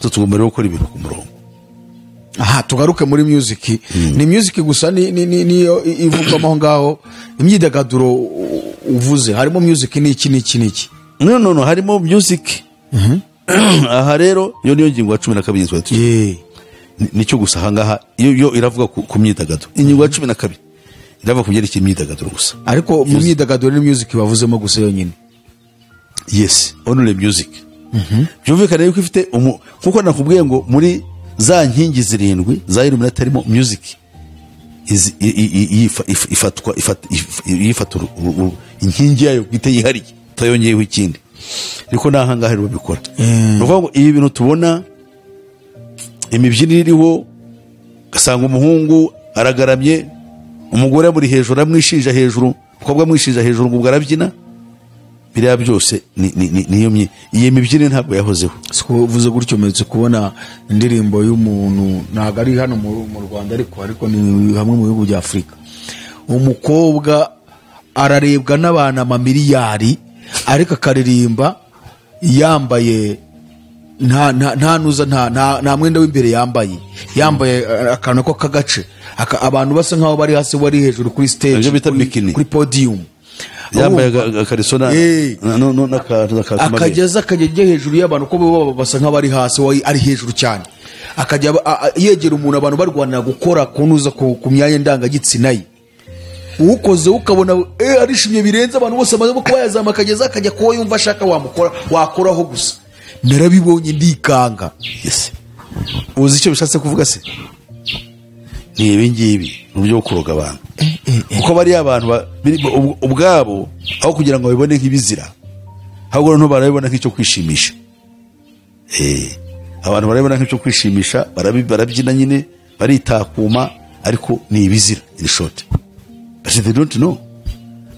Tugomba rero gukora ibintu ku murongo. Aha tugaruke muri music. Ni music gusa niyo ivugwamo aho ngaho imyidagaduro uvuze harimo music n'iki. No harimo music. Aha rero yo niyo ngingo ya 12 twari. Nicyo gusa hangaha iyo iravuga ku myidagaduro. Ingingo ya 12 iravuga ku byerekeye imyidagaduro gusa. Ariko mu myidagaduro ni music bavuzemo gusa yonyine. Yes, only music. Byumvikana yuko ifite nkuko nakubwiye ngo muri za nkingi 7 za Illuminati harimo music ifatwa inkingi yayo bwite yihariye tayongeyeho ikindi. Niko nahangaha rero bikora. Nuvuga ngo ibi bintu tubona imibyinire iriho gasanga umuhungu aragaramye umugore muri hejuru amwishija hejuru ukobwa amwishija hejuru ngo bwarabyina biriya byose niyo iyi mibyinire ntabwo yahozeho. Uvuze gutyo meze kubona indirimbo y'umuntu ntago ari hano mu Rwanda ariko ni hamwe mu bihugu bya Afrika. Umukobwa ararebwa n'abana amamiliyari ariko akaririmba yambaye nta nuza nta mwenda w'imbere yambaye akantu ko kagace abantu basa nkaho bari hasi wari hejuru kuri stage kuri podium yambaye akarisona akageza hejuru y'abantu ko basa nkaho bari hasi ari hejuru cyane akajya yegera umuntu abantu barwanira gukora kunuza ku myanya ndangagitsina ye ukoze ukabona arishimye birenze abantu bose amaze kuba yazama akajya ko yumva ashaka wakoraho gusa. Narabibonye ndikanga. Yes. Uzi icyo bishatse kuvuga se? Ni ibingibi uburyo kuroga abantu. Kuko bari abantu ubwabo aho kugira ngo babone nk'ibizira. Ahubwo no barabibona nk'icyo kwishimisha. Abantu barabibona nk'icyo kwishimisha barabyina nyine baritakuma ariko ni ibizira in short but they don't know.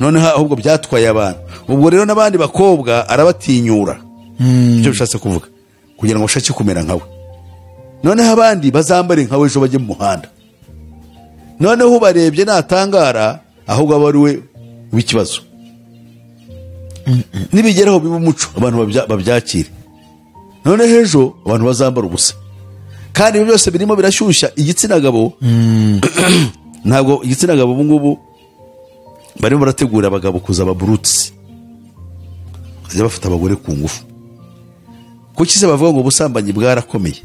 Noneho ahubwo byatwaye abantu, ubwo rero n'abandi bakobwa arabatinyura, icyo bishatse kuvuga kugira ngo ushake kumera nkawe, noneho abandi bazambare nkawe ejo bajye mu muhanda, noneho ubarebye natangara ahubwo aba ari we w'ikibazo. Nibigeraho biba umuco abantu babyakire, noneho ejo abantu bazambara ubusa, kandi ibyo byose birimo birashyushya igitsina gabo. Ntabwo igitsina gabo ubu ngubu barimo barategura abagabo kuza ababurutsi, bajya bafata abagore ku ngufu. Kuki se bavuga ngo ubusambanyi bwarakomeye?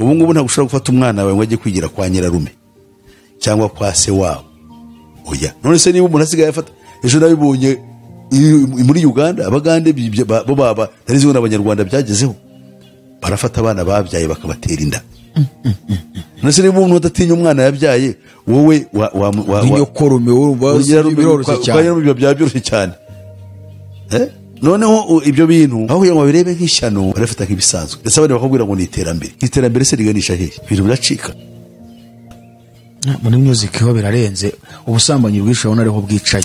Ubu ngubu ntabwo ushobora gufata umwana wawe ngo ajye kwigira kwa nyirarume cyangwa kwa se wabo. Oya, none se niba umuntu asigaye afata, ejo nabibonye muri Uganda, abagande bo baba narizo n'abanyarwanda byagezeho, barafata abana babyaye bakabatera inda. None se niba umuntu adatinya umwana yabyaye, wowe inyokorume biroroshye cyane, byoroshye cyane. Noneho ibyo bintu aho kugira ngo babirebe nk'ishyano barafata nk'ibisanzwe, ndetse abandi bakubwira ngo ni iterambere. Iterambere se riganisha hehe? Ibintu biracika muri music ho birarenze. Ubusambanyi bwinshi abona ariho bwicaye.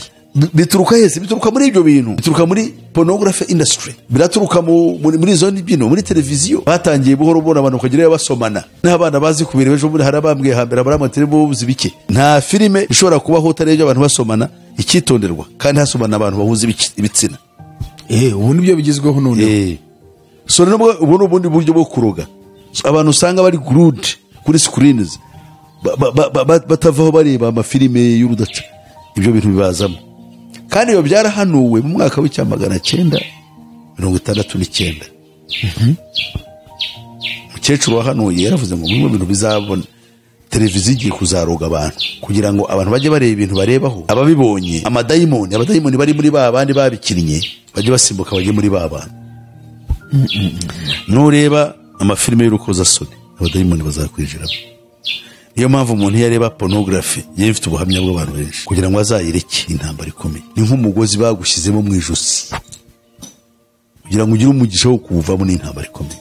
Bituruka hese? Bituruka muri ibyo bintu, bituruka muri pornography industry, biraturuka muri zone bino, muri televiziyo batangiye buhoro buhoro abantu kugira basomana n'abana bazi kubireba. Ejo muri harabambwiye hambere abaramutse buzi bike, nta filime ishobora kubaho utarebye abantu basomana, ikitonderwa kandi hasomana abantu bahuza ibitsina. Ubu nibyo bigezweho none. So ubu ni ubundi buryo bwo kuroga abantu usanga bari glued kuri screens, batavaho bareba amafilime y'urudaca. Ibyo bintu bibazamo, kandi iyo byarahanuwe mu mwaka w'1969. Mukecuru wahanuye yaravuze ngo bimwe bintu bizabona, televiziyo igiye kuzaroga abantu kugira ngo abantu bajye bareba ibintu barebaho. Ababibonye abadayimoni bari muri ba bandi babikinnye bajye basimbuka bajye muri ba bantu. Nureba amafilime y'urukozasoni, abadayimoni bazakwijiramo. Niyo mpamvu umuntu yareba pornography yifite ubuhamya bw'abantu benshi kugira ngo azayireke. Intambara ikomeye ni nk'umugozi bagushyizemo mu ijosi kugira ngo ugire umugisha wo kuwuvamo. Ni intambara ikomeye.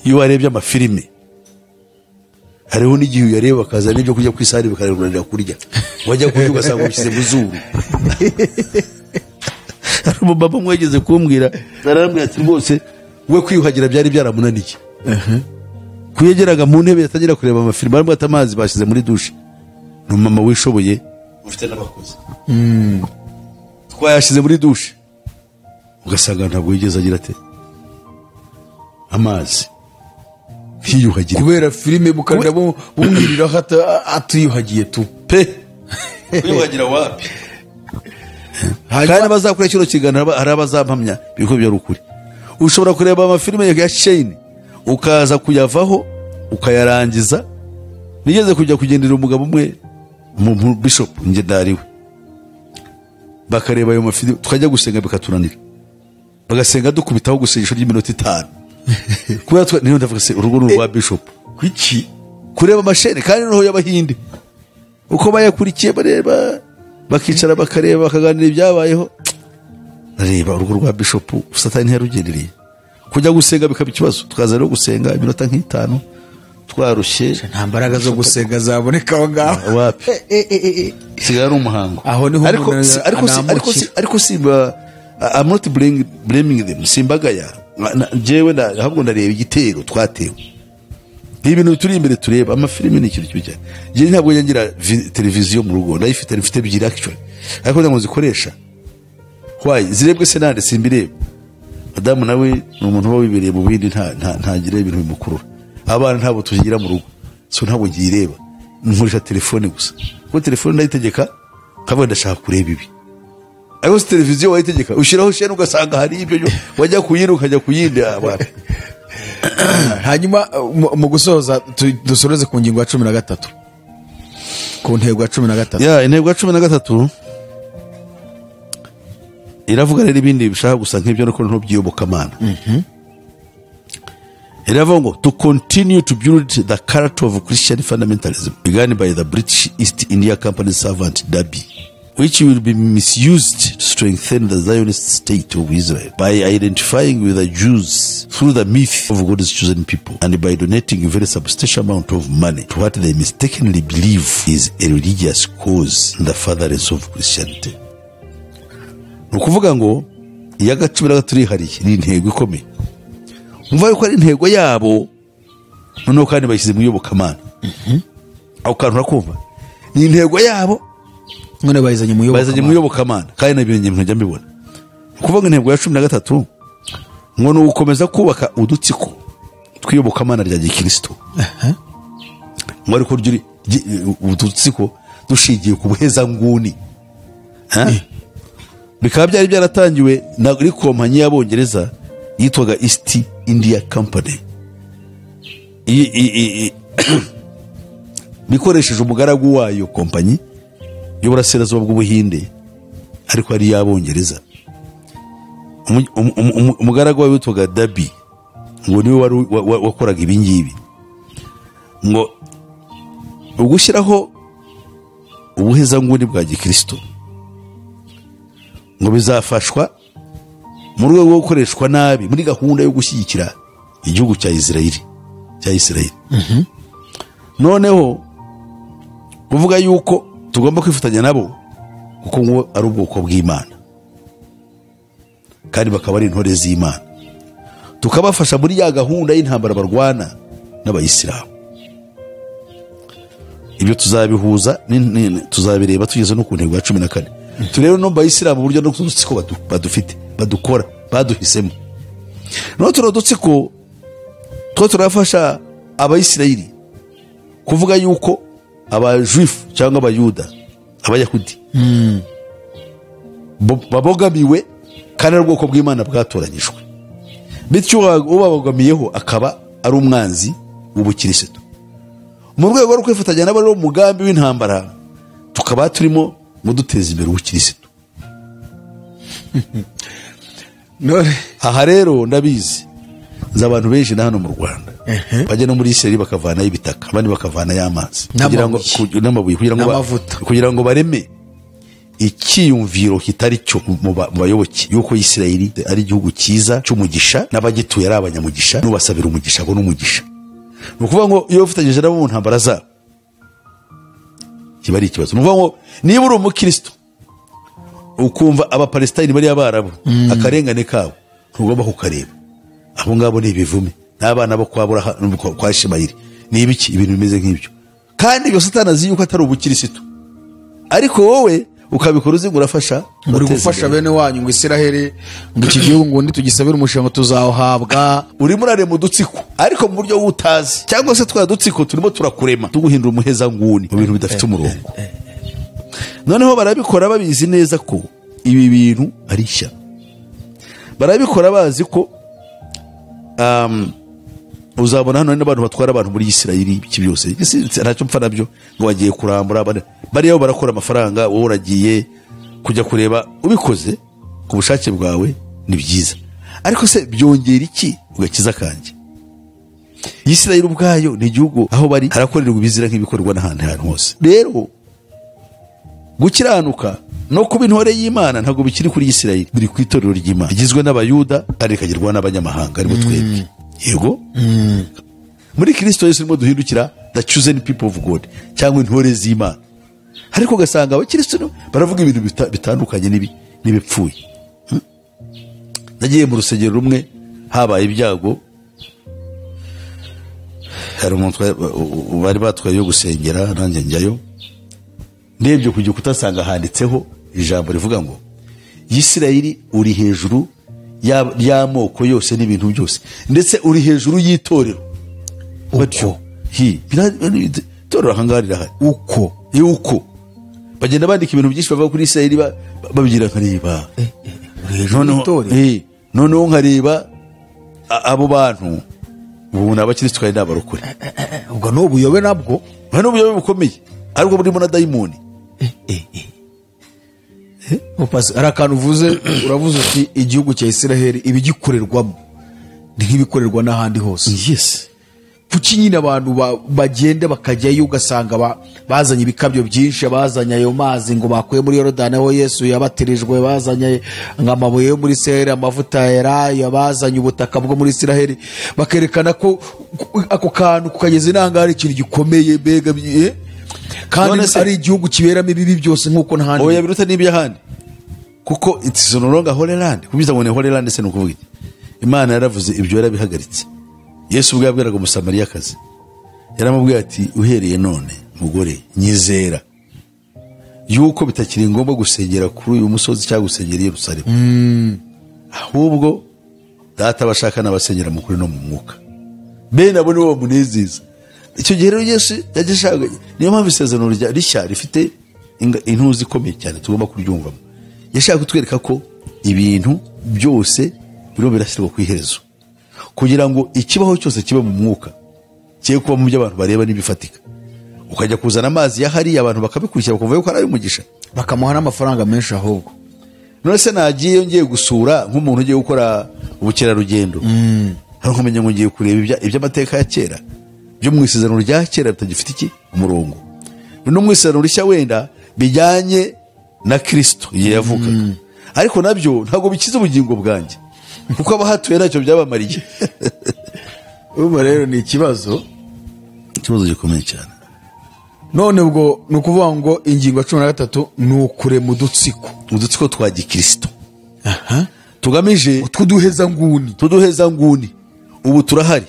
Iyo warebye amafilime, hariho n'igihe uyareba bakaza n'ibyo kujya ku isahani bakarekurira kurya, wajya kurya ugasanga ubishyize mu zuru. Hari umubaba mwegeze kumbwira, narambwira ati rwose we kwiyuhagira byari byaramunaniye. Kuyegeraga mu ntebe yatangira kureba amafilime, barambwira ati amazi bashyize muri dushe. Ni umumama wishoboye ufite n'abakozi, twayashyize muri dushe, ugasanga ntabwo yigeze agira ate amazi hiyuhagira kubera filime bukarira bumwiriraho atuyuhagiye tu pe. Kwiyuhagira wapi? Kandi bazakora kino kiganiro hari abazampamya biko byo rukuri. Ushobora kureba amafilime ya Shane ukaza kuyavaho ukayarangiza. Nigeze kujya kugendera umugabo umwe mu bishop ngendariwe, bakareba ayo mafilime, tukajya gusenga bikatunanira, bagasenga dukubitaho gusengesho ry'iminota 5. Kubera niyo ndavuga se urugo rwa bishop kwiki kureba amashene, kandi noneho y'abahinde uko bayakurikiye bareba, bakicara bakareba bakaganira ibyabayeho. Nareba urugo rwa bishop Satani yarugendereye kujya gusenga bikaba ikibazo, tukaza rero gusenga iminota nk'itanu twarushye, nta mbaraga zo gusenga zaboneka aho ngaho. Wapi sigara ari umuhango aho niho. Ariko simba, I'm not blaming them, simbagaya jewe ahubwo ndareba igitero twatewe. Ibintu turi imbere tureba amafilime ni ikintu cy'ibijya. Je ntabwo ngira televiziyo mu rugo, ndayifite mfite ebyiri actually, ariko ntabwo zikoresha. Why zirebwe se nande simbireba? Adamu nawe ni umuntu wo wibereye mu bindi, ntagira ibintu bimukurura. Abana ntabo tugira mu rugo, so ntabwo ngireba, nkoresha telefone gusa. Ko telefone ndayitegeka kavuga ndashaka kureba ibi, ariko televiziyo wayitegeka ushiraho shene ugasanga hari ibyo wajya kuyiruka ukajya kuyindi abantu. Hanyuma mu gusoza dusoreze ku ngingo ya 13, ku ntego ya 13. Intego ya 13 iravuga rero ibindi bishaka gusa nk'ibyo no ntubyiyoboka mana. Iravuga ngo to continue to build the character of Christian fundamentalism begun by the British East India Company servant Dabi which will be misused to strengthen the Zionist state of Israel by identifying with the Jews through the myth of God's chosen people and by donating a very substantial amount of money to what they mistakenly believe is a religious cause in the furtherance of Christianity. Ni ukuvuga ngo iya gacumi na gatatu irihariye ni intego ikomeye. Umva yuko ari intego yabo noneho kandi bayishyize mu iyobokamana. Ako kantu urakumva ni intego yabo none bayizanye mu iyobokamana kandi nabyo njya mbibona. Kuvuga intego ya 13 ngo ni ugukomeza kubaka udutsiko twiyobokamana rya Gikristo. Ngo ariko udutsiko dushigiye ku buheza nguni. Bikaba byari byaratangiwe na kompanyi y'Abongereza yitwaga East India Company. Bikoresheje umugaragu wayo kompanyi y'Uburasirazuba bw'Ubuhinde ariko ari y'Abongereza. Umugaragu wayo witwaga Dabi ngo niwe wakoraga ibingibi. Ngo ugushyiraho ubuheza nguni bwa Gikristo ngo bizafashwa mu rwego rwo gukoreshwa nabi muri gahunda yo gushyigikira igihugu cya Isirayeli. Noneho kuvuga yuko tugomba kwifatanya nabo kuko ngo ari ubwoko bw'Imana kandi bakaba ari intore z'Imana, tukabafasha muri ya gahunda y'intambara barwana n'Abayisilamu. Ibyo tuzabihuza tuzabireba tugeze no ku ntego ya 14. Turebe no Bayisilamu buryo no kudutsiko badufite badukora baduhisemo. No turodutsiko turafasha Abayisirayeli kuvuga yuko abajuifu cyangwa abayuda abayahudi babogamiwe kandi ari ubwoko bw'Imana bwatoranyijwe, bityo ubabogamiyeho akaba ari umwanzi w'ubukristo. Mu rwego rwo kwifatanya n'abari mu mugambi w'intambara tukaba turimo muduteza imbere ubukristo. Aha rero ndabizi nza abantu benshi na hano mu Rwanda bajya no muri Isirayeli bakavana y'ibitaka abandi bakavana y'amazi n'amabuye kugira ngo bareme ikiyumviro kitari cyo mu bayoboke yuko Isirayeli ari igihugu cyiza cy'umugisha n'abagituye ari abanyamugisha n'ubasabira umugisha ngo n'umugisha. Ni ukuvuga ngo iyo ufatanyije nabo mu ntambara zabo kiba ari ikibazo. Ni ukuvuga ngo niba uri umukristo ukumva Abapalestine bari Abarabu akarengane kabo ntugomba kukareba. Abo ngabo ni ibivume n'abana bo kwa Ishimayeli ni ibiki ibintu bimeze nk'ibyo, kandi iyo Satani azi yuko atari ubukristo ariko wowe ukabikora uzi urafasha uri gufasha bene wanyu ngo Isiraheli ngo iki gihugu ngo nitugisabira umushinga tuzahabwa. Urimo urarema udutsiko ariko mu buryo utazi, cyangwa se twa dutsiko turimo turakurema tuguhindura umuheza nguni mu bintu bidafite umurongo. Noneho barabikora babizi neza ko ibi bintu ari ishya, barabikora bazi ko uzabona hano n'abantu batwara abantu muri Isirayeli iki byose ntacyo mpfa nabyo ngo bagiye kurambura bariyo barakora amafaranga, wowe uragiye kujya kureba ubikoze ku bushake bwawe ni byiza, ariko se byongera iki ugakiza kanjye? Isirayeli ubwayo ni igihugu aho bari harakorerwa ibizira nk'ibikorwa n'ahandi hantu hose. Rero gukiranuka no kuba intore y'Imana ntabwo bikiri kuri Isirayeli, biri ku itorero ry'Imana rigizwe n'abayuda kandi rikagirwa n'abanyamahanga aribo twebwe. Yego muri Kristo Yesu nimo duhindukira the chosen people of God cyangwa intore z'Imana, ariko gasanga abakristo baravuga ibintu bitandukanye n'ibipfuye. Nagiye mu rusengero rumwe habaye ibyago, hari umuntu bari batwaye yo gusengera nanjye njyayo, ndebye kujya kutasanga handitseho ijambo rivuga ngo Isirayeli uri hejuru y'amoko yose n'ibintu byose ndetse uri hejuru y'itorero. Batyo itorero ahangarira hari uko bagenda bandika ibintu byinshi bava kuri Isirayeli babigira nkareba noneho nkareba abo bantu ubu ni abakristo kandi n'abarokore. Ubwo no buyobe nabwo hano ubuyobe bukomeye ariko burimo na dayimoni. ari akantu uvuze uravuze uti igihugu cya Isiraheli ibigikorerwamo ni nk'ibikorerwa n'ahandi hose. Yes, kuki nyine abantu bagenda bakajyayo ugasanga bazanye ibikabyo byinshi, bazanye ayo mazi ngo bakuye muri Yorodani aho Yesu yabatirijwe, bazanye nk'amabuye yo muri Isiraheli, amavuta ya Elayo, bazanye ubutaka bwo muri Isiraheli, bakerekana ko ako kantu kukageza inanga ari ikintu gikomeye mbega kandi ari igihugu kiberamo ibibi byose nk'uko n'ahandi. Oya biruta n'iby'ahandi, kuko it's no longer Holy Land. Kubiza ngo ni Holy Land se nukuvuga Imana yaravuze ibyo yarabihagaritse. Yesu ubwo yabwiraga umusamariyakazi yaramubwiye ati uhereye none mugore nyizera yuko bitakiri ngombwa gusengera kuri uyu musozi cyangwa gusengera i Yerusalemu, ahubwo data bashaka n'abasengera mu kuri no mu mwuka, bene abo nibo bamunezeza. Icyo gihe rero Yesu yagishaka, niyo mpamvu isezerano rishya rifite intuzi ikomeye cyane tugomba kuryumvamo. Yashaka kutwereka ko ibintu byose biro birashyirwa ku iherezo, kugira ngo ikibaho cyose kibe mu mwuka, kiye kuba mu by'abantu bareba n'ibifatika. Ukajya kuzana amazi yahari abantu bakabikurikira bakumva yuko ari umugisha, bakamuha n'amafaranga menshi. Ahubwo none se nagiye ngiye gusura nk'umuntu ugiye gukora ubukerarugendo, hari nkumenya ngo ngiye kureba iby'amateka ya kera byo mu isezerano rya kera bitagifite iki umurongo, no mu isezerano rishya wenda bijyanye na Kristo igihe yavukaga, ariko nabyo ntabwo bikiza ubugingo bwanjye kuko abahatuye ntacyo byabamariye. Ubu rero ni ikibazo gikomeye cyane. None ubwo ni ukuvuga ngo ingingo ya 13 ni ukurema udutsiko twa gikristo tugamije tuduheza nguni. Ubu turahari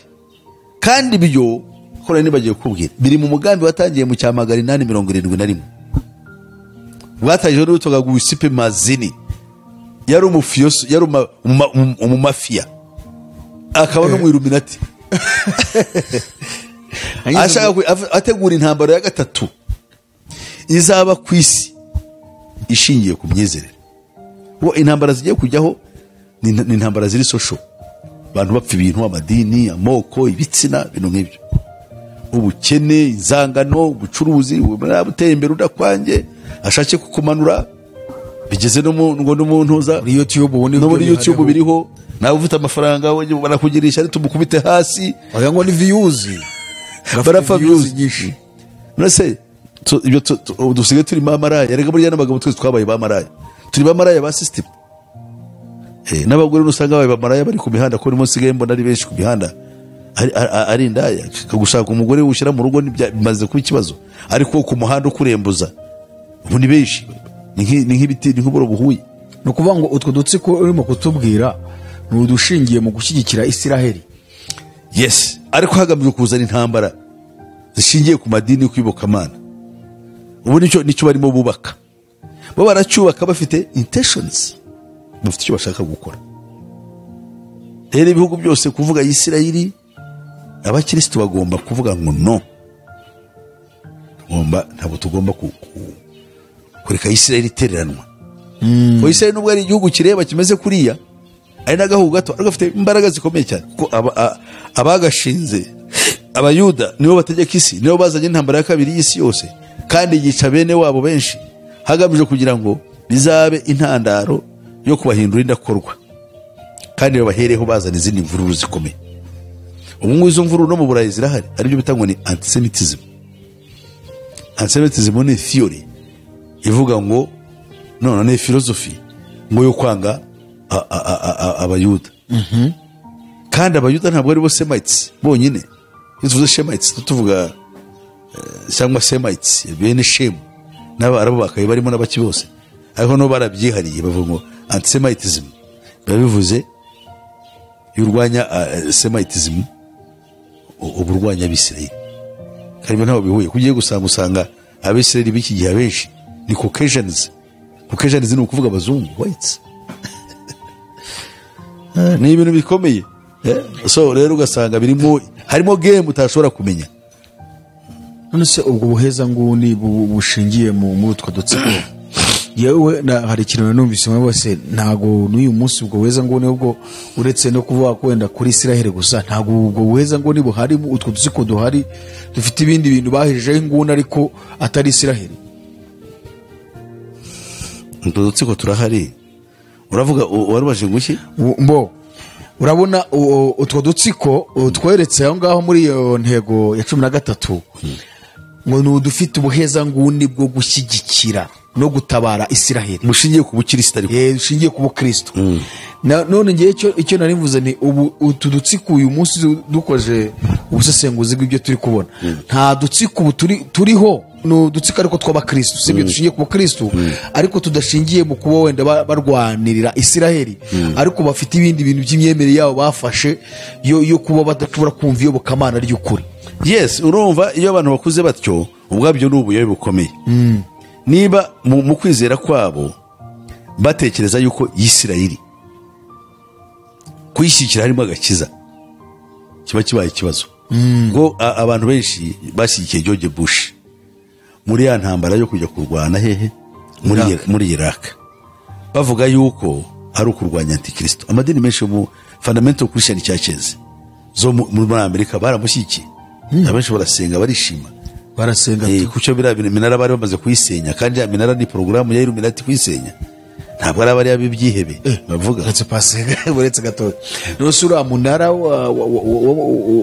kandi ibyo kora nibagiye kubwira biri mu mugambi watangiye mu cya 871 bwatangije n'utoga Giuseppe Mazzini, yari umufiyoso, yari umumafia, akaba no mu Illuminati. Ashaka ategura intambara ya gatatu izaba ku isi ishingiye ku myizerere. Uwo intambara zigiye kujyaho ni intambara ziri social, abantu bapfa ibintu, amadini, amoko, ibitsina, bintu nk'ibyo, ubukene, inzangano, ubucuruzi, buteye imbere udakwanjye, ashake kukumanura, bigeze no n'umuntu uza muri YouTube biriho, nawe ufite amafaranga barakugirisha ari tumukubite hasi, oya ngo ni views barapfa views nyinshi. Nose ibyo dusigaye turi mamaraya, yarega burya n'abagabo twese twabaye bamaraya, turi bamaraya ba system. N'abagore usanga babaye bamaraya bari ku mihanda, ko urimo sigaye mbona ari benshi ku mihanda ari indaya, kagushaka umugore ushyira mu rugo bimaze kuba ikibazo, ariko ku muhanda ukurembuza ubu ni benshi, ni nk'ibiti, ni nk'uburo buhuye. No kuvuga ngo utwo dutsiko urimo kutubwira ni udushingiye mu gushyigikira Isiraheli. Yes, ariko hagamijwe kuzana intambara zishingiye ku madini y'ukwibokamana. Ubu nicyo barimo bubaka, bo baracyubaka bafite intentions, bafite icyo bashaka gukora. Rero ibihugu byose kuvuga Isiraheli, abakristo bagomba kuvuga ngo no, ntabwo tugomba kureka Isiraheli itereranwa. Ko Isiraheli nubwo ari igihugu kireba kimeze kuriya, ari n'agahugu gato ariko gafite imbaraga zikomeye cyane, kuko abagashinze Abayuda nibo bategeka isi, nibo bazanye intambara ya kabiri y'isi yose, kandi yica bene wabo benshi, hagamije kugira ngo bizabe intandaro yo kubahindura indakorwa, kandi babahereho bazana izindi mvururu zikomeye. Ubu ngubu izo mvururu no mu Burayi zirahari, aribyo bita ngo ni antisemitism. Antisemitism ni theory ivuga ngo none philosophy ngo yo kwanga Abayuda. Kandi Abayuda ntabwo ari bo Semites bonyine, tuvuze Shemites tuvuga cyangwa Semites bene Shem n'Abarabu bakaye barimo n'abaki bose, ariko no barabyihariye bavuga ngo antisemitism babivuze y'urwanya Semitism, uburwanya Abisirayeli. Kandi ntabwo bihuye, kugiye usanga Abisirayeli b'iki gihe abenshi ni Caucasians. Caucasians ni ukuvuga abazungu, whites. Ni ibintu bikomeye. So rero ugasanga harimo game utashobora kumenya. None se ubwo buheza nguni bushingiye mu utwo dutsiko, yewe hari ikintu numvise bose, ntago n'uyu munsi ubwo buheza nguni ubwo uretse no kuvuga kwenda kuri Isiraheli gusa, ntago ubwo buheza nguni buhari mu utwo dutsiko duhari, dufite ibindi bintu bahejejeho inguni ariko atari Isiraheli. Utwo dutsiko turahari. Uravuga warubaje nguki? Mbo urabona utwo dutsiko tweretse aho ngaho muri iyo ntego ya 13 ngo ni udufite ubuhezanguni bwo gushyigikira no gutabara Isiraheli mushingiye ku bukristo ariko dushingiye ku bukristo. None ngiye icyo nari mvuze ni utu dutsiko uyu munsi dukoje ubusesenguzi bw'ibyo turi kubona nta dutsiko turiho no dutsiko ariko tw'abakristo sibyo dushingiye ku bukristo ariko tudashingiye mu kuba wenda barwanirira Isiraheli ariko bafite ibindi bintu by'imyemerere yabo bafashe yo kuba badashobora kumva iyo bukamana ry'ukuri. Yes, urumva iyo abantu bakuze batyo ubwabyo n'ubuyobe bukomeye. Niba mu kwizera kwabo batekereza yuko Isiraheli kuyishyikira harimo agakiza kiba kibaye ikibazo ngo abantu benshi bashyigikiye George Bush muri ya ntambara yo kujya kurwana hehe muri Iraq bavuga yuko ari ukurwanya antikristo. Amadini menshi mu fundamental Christian churches zo muri Amerika baramushyigikiye abenshi barasenga barishima barasenga kucyo bira minara bari bamaze kuyisenya kandi ya minara ni programu ya Illuminati kuyisenya ntabwo ari abari abibyihebe bavuga ndetse pasenga buretse gato no sura munara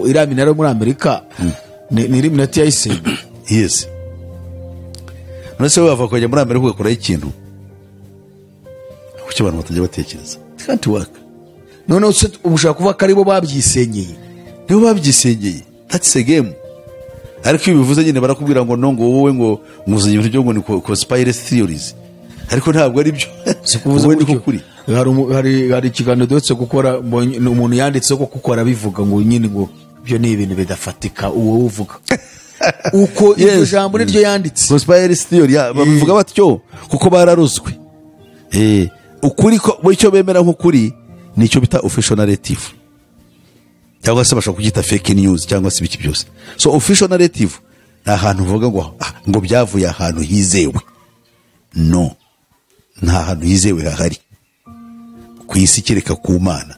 ira minara muri Amerika ni Illuminati yayisenya. Yes, nose bava kujya muri Amerika ugakora ikintu kucyo abantu batajya batekereza can't work. None ushaka kuvuga ko aribo babyisenyeye nibo babyisenyeye that's a game. Ariko ibivuze nyine barakubwira ngo nongo wowe ngo muzanye ibintu byo ngo ni conspiracy theories ariko ntabwo ari byo sikuvuze ko kuri hari ikiganiro dotse gukora umuntu yanditse ko gukora bivuga ngo nyine ngo byo ni ibintu bidafatika uwo uvuga uko iryo jambo niryo yanditse conspiracy theory babivuga batyo kuko bararuzwe ukuri ko icyo bemera nk'ukuri nicyo bita official narrative cyangwa se bashaka kugita fake news cyangwa se biki byose. So official narrative nta hantu uvuga ngo byavuye ahantu hizewe, no, nta hantu hizewe hahari ku isi kereka ku Mana,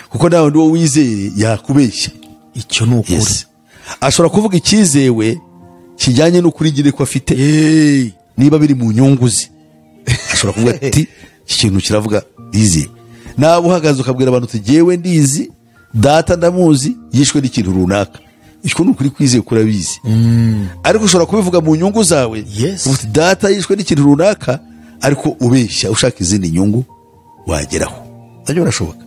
kuko nawe ndi wo wizeye yakubeshya. Icyo ni ukuri. Yes. Ashobora kuvuga ikizewe kijyanye n'ukuri gire ko afite niba biri mu nyungu ze, ashobora kuvuga ati iki kintu kiravuga izi. Nawe uhagaze ukabwira abantu uti jewe ndizi data ndamuzi yishwe n'ikintu runaka, icyo n'ukuri kwizeye kurabizi. Ariko ushobora kubivuga mu nyungu zawe, uti data yishwe n'ikintu runaka, ariko ubeshya ushaka izindi nyungu wageraho. Nabyo birashoboka.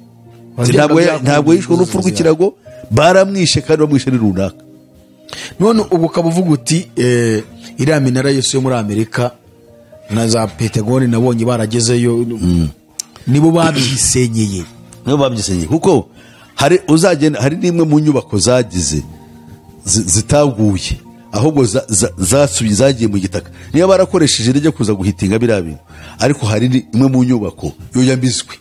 Ntabwo yishwe n'urupfu rw'ikirago, baramwishe kandi bamwishe ni runaka. None ubu kabuvuga uti iriya minara yose yo muri Amerika na za Pentagon nabonye baragezeyo, nibo babyisenyeye. Nibo babyisenyeye kuko hari uzagenda, hari nimwe mu nyubako zagize zitaguye, ahubwo zasubiye zagiye mu gitaka. Niyo barakoresheje ryo kuza guhitinga biriya bintu, ariko hari imwe mu nyubako yo yambizwe.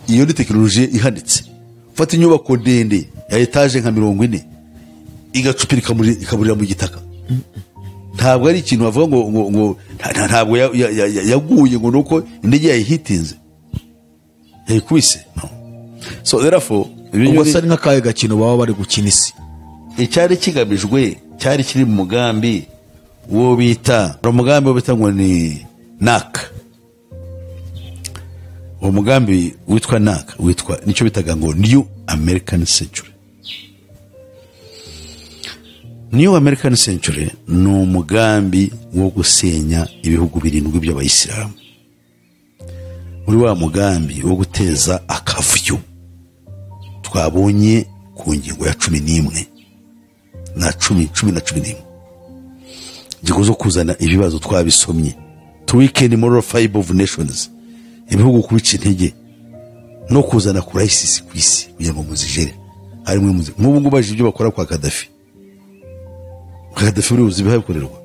Iyo ni tekinoloji ihanitse. Fata inyubako ndende ya etage nka 40 igacupira ikaburira mu gitaka. Ntabwo ari ikintu bavuga ngo ntabwo yaguye ngo nuko indege yayihitinze yayikubise, no. So therefore ubwo sari nk'akaye gakino baba bari gukina isi. Icyari kigamijwe cyari kiri mu mugambi wo bita ngo ni NAC. Uwo mugambi witwa NAC witwa nicyo bitaga ngo New American Century. New American Century ni umugambi wo gusenya ibihugu 7 by'abayisilamu. Muri wa mugambi wo guteza akavuyo twabonye ku ngingo ya 11 na 11 gikozo kuzana ibibazo twabisomye, to weaken moral fiber of nations, ibihugu kubica intege no kuzana crisis ku isi kugira ngo muzijere. Harimo nk'ubu ngo baje ibyo bakora kwa Gaddafi. Gaddafi uri uzi bihakorerwa,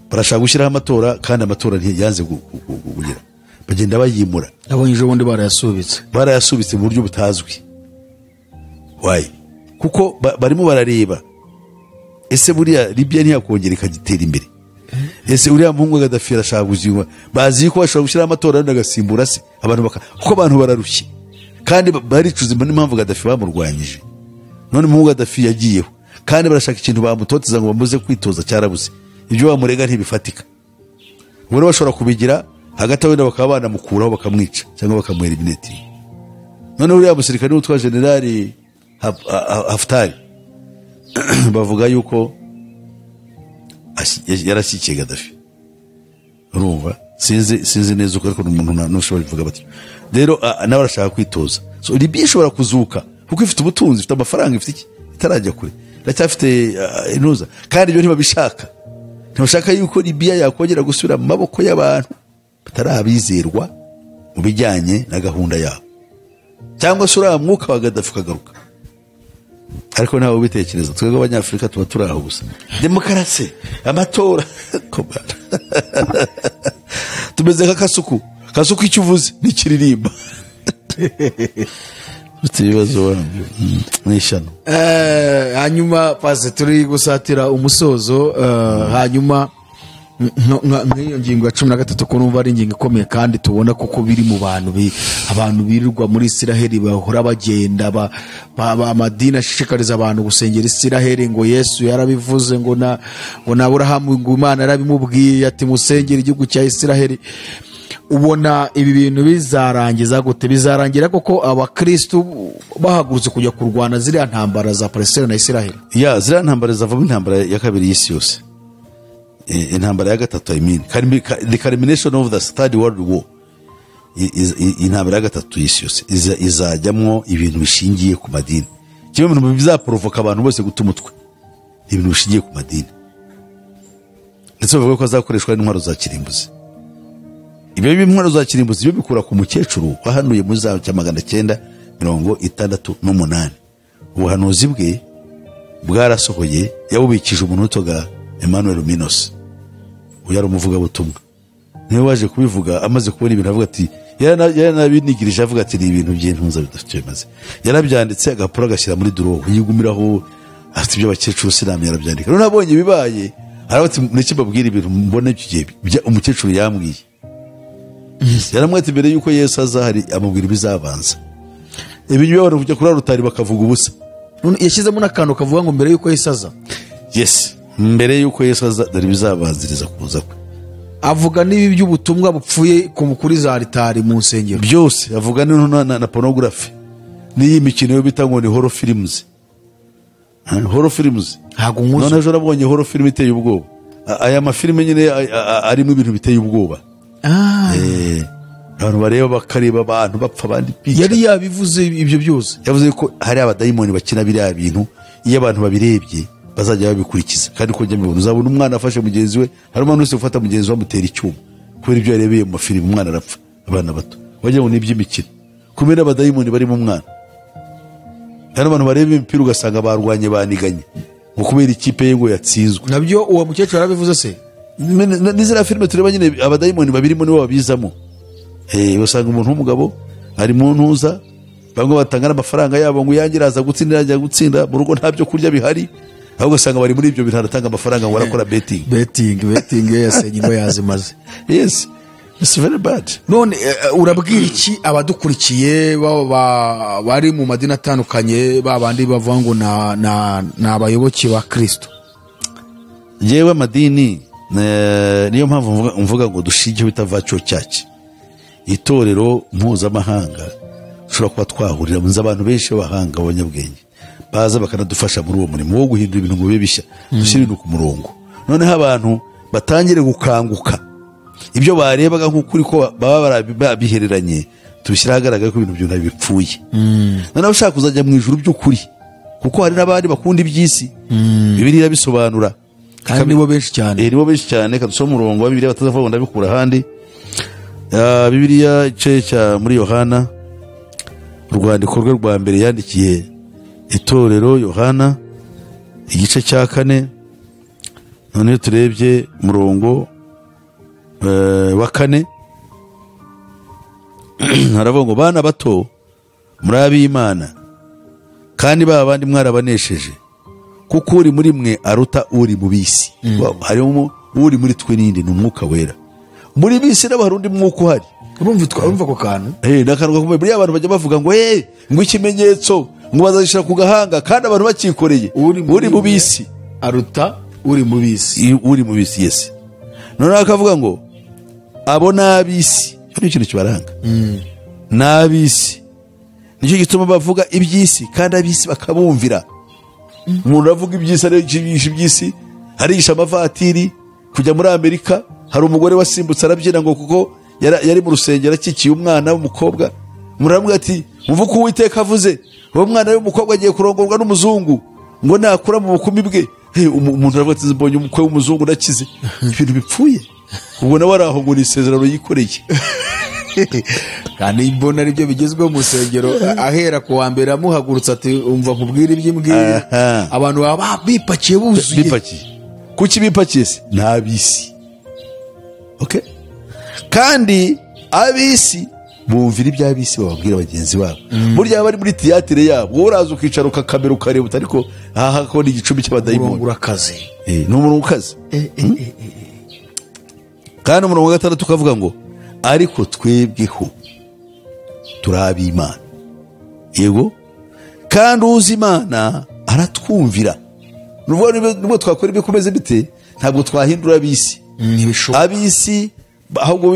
barashaka gushyiraho amatora kandi amatora ntiyanze kugira, bagenda bayimura. Abonye ejo bundi barayasubitse mu buryo butazwi. Why? Kuko barimo barareba ese buriya Libya ntiyakongera ikagitera imbere, ese uriya muhungu Gaddafi arashaka guzima, bazi ko bashobora gushyiraho amatora n'agasimbura se abantu kuko abantu bararushye kandi baricuza impamvu Gaddafi bamurwanyije. None muhungu Gaddafi yagiyeho kandi barashaka ikintu bamutoteza ngo bamuze kwitoza cyarabuze, ibyo bamurega ntibifatika. Ubwo bashobora kubigira hagati wenda bakaba banamukuraho bakamwica cyangwa bakamueliminate. noneho uriya musirikare witwa generali Haftar bavuga yuko yarashyikiye Gaddafi. Urumva sinzi neza uko ariko umuntu ntushobora kuvuga batyo. Rero nawe arashaka kwitoza. So Libya ishobora kuzuka kuko ifite ubutunzi, ifite amafaranga, ifite iki itarajya kure, iracyafite intuza, kandi ibyo ntibabishaka. Ntibashaka yuko Libya yakongera gusubira mu maboko y'abantu batarabizerwa mu bijyanye na gahunda yabo, cyangwa se uriya mwuka wa Gaddafi ukagaruka. Ariko ntawe ubitekereza, twebwe abanyafurika tuba turaho gusa demokarasi, amatora tumeze nk'akasuku icyo uvuze n'ikiririmba. Ufite ibibazo wangu n'ishano. Hanyuma paze turi gusatira umusozo, hanyuma nk'iyo ngingo ya 13 ko numva ari ingingo ikomeye kandi tubona kuko biri mu abantu birirwa muri Isiraheli bahora bagenda amadini ashishikariza abantu gusengera Isiraheli, ngo Yesu yarabivuze ngo na Aburahamu ngo Imana yarabimubwiye ati musengera igihugu cya Isiraheli. Ubona ibi bintu bizarangiza gute? Bizarangira koko abakristo bahagurutse kujya kurwana ziriya ntambara za Palestina na Isiraheli? Ziriya ntambara zavamo intambara ya kabiri y'isi yose, intambara ya gatatu, the culmination of the third world war. Intambara ya gatatu y'isi yose izajyamwo ibintu bishingiye ku madini. Kimwe mu bintu bizaporovoka abantu bose guta umutwe, ibintu bishingiye ku madini, ndetse bavuga ko azakoreshwa n'intwaro za kirimbuzi. Ibyo b'intwaro za kirimbuzi byo bikura ku mukecuru wahanuye mu za 1968. Ubuhanuzi bwe bwarasohoye, yabubikije umuntu witwaga Emmanuel Minos, uyari umuvuga butumwa. Niwe waje kubivuga amaze kubona ibintu avuga ati yaranabinigirije, avuga ati ni ibintu by'intunza bidafite bimaze. Yarabyanditse agapura agashyira muri drawer yigumiraho, afite ibyo abakecuru sinamye yarabyandika. None abonye bibaye arabati niki babwira ibintu mbona icyo gihe umukecuru yambwiye. Yaramwete mbere yuko Yesu azahari amubwira ibizabanza. Ibintu byo kujya kuri rutari bakavuga ubusa. None yashyizemo n'akantu kavuga ngo mbere yuko Yesu aza. Yes, mbere yuko Yesu aza dore bizabanziriza kuza kwe. Avuga n'ibi by'ubutumwa bupfuye kuri za alitari mu nsengero byose. Avuga na pornography n'iyi mikino yo bita ngo ni horror films. Horror films ntago nkuzo. None ejo nabonye horror film iteye ubwoba. Aya mafilime nyine arimo ibintu biteye ubwoba. Abantu bareba bakareba abantu bapfa abandi pica. Yari yabivuze ibyo byose. Yavuze ko hari abadayimoni bakina biriya bintu, iyo abantu babirebye bazajya babikurikiza. Kandi ko njya mbibona, uzabona umwana afashe mugenzi we, hari umuntu wese ufata mugenzi we amutera icyuma kubera ibyo yarebeye mu mafilime, umwana arapfa, abana bato wagira ngo ni iby'imikino, kumena abadayimoni bari mu mwana. Hari abantu bareba imipira ugasanga barwanye baniganye ngo kubera ikipe ye ngo yatsinzwe. Nabyo uwo mukecuru yarabivuze se. Nizira filime tureba nyine abadayimoni babirimo nibo babizamo. Usanga umuntu w'umugabo ari mu ntuza, bamwe batanga amafaranga yabo ngo yangiraza gutsindira, ajya gutsinda mu rugo nta byo kurya bihari, ahubwo usanga bari muri ibyo bintu aratanga amafaranga ngo arakora betting. Yes, nyingo yazimaze. Yes, it's very bad. None urabwira iki abadukurikiye bari mu madini atandukanye, babandi bavuga ngo na abayoboke ba Kristo? Yewe amadini niyo mpamvu mvuga ngo dushingiye bitavacho cyaki. Itorero mpuzamahanga ushobora kuba twahurira mu abantu benshi b'abahanga b'abanyabwenge baza bakanadufasha muri uwo murimo wo guhindura ibintu ngo bibe bishya, dushyire ibintu ku murongo. Noneho abantu batangire gukanguka, ibyo barebaga nk'ukuri ko baba barabihereranye tubishyira ahagaragara ko ibintu byose bipfuye. Noneho ushaka kuzajya mu ijuru by'ukuri, kuko hari n'abandi bakunda iby'isi. Bibiliya bisobanura kandi nibo benshi cyane. Nibo benshi cyane. Kadusoma umurongo wa Bibiliya batazavuga ndabikura ahandi. Bibiliya igice cya muri Yohana, urwandiko rwe rwa mbere yandikiye itorero Yohana, igice cya 4. None turebye umurongo wa 4 haravuga ngo bana bato muri ab'Imana kandi babandi mwarabanesheje, kuko uri muri mwe aruta uri mu bisi. Harimo uri muri twe nindi n'umwuka wera. Muri bisi n'abarundi mwuka uhari. Urumva ko kantu n'akantu gakomeye. Buriya abantu bajya bavuga ngo ngo ikimenyetso ngo bazashira ku gahanga, kandi abantu bakikoreye. Uri mu bisi aruta uri mu bisi. Uri mu bisi, yes. None akavuga ngo abo n'abisi, cyo ikintu kibaranga. N'abisi nicyo gituma bavuga iby'isi kandi ab'isi bakabumvira. Umuntu avuga iby'isi arigisha iby'isi, arigisha amavatiri kujya muri Amerika. Hari umugore wasimbutse arabyina ngo kuko yari mu rusengero akikiye umwana w'umukobwa, muravuga ati umva ko Uwiteka avuze uwo mwana w'umukobwa agiye kurongorwa n'umuzungu ngo nakura mu bukumi bwe. Umuntu aravuga ati mbonye umukwe w'umuzungu nakize. Ibintu bipfuye. Ubwo nawe araho ngo ni isezerano yikoreye. kandi mbona aribyo bigezweho mu rusengero, ahera ku wa mbere amuhagurutsa ati umva nkubwire iby'imbwira. Abantu baba bipakiye buzuye. Bipakiye. Kuki bipakiye se? N'ab'isi. Okay? Kandi ab'isi bumvira iby'ab'isi bababwira bagenzi babo. Burya bari muri tiyatire yabo, wowe uraza ukicara ukakamera ukareba ariko aha ko ni igicumbi cy'abadayimoni. Urakaze. Ni umurongo ukaze. Kandi umurongo wa 6 tukavuga ngo ariko twebweho turi ab'Imana. Yego? Kandi uzi Imana aratwumvira. Nubwo twakora ibikomeze bite, ntabwo twahindura ab'isi. Ab'isi ahubwo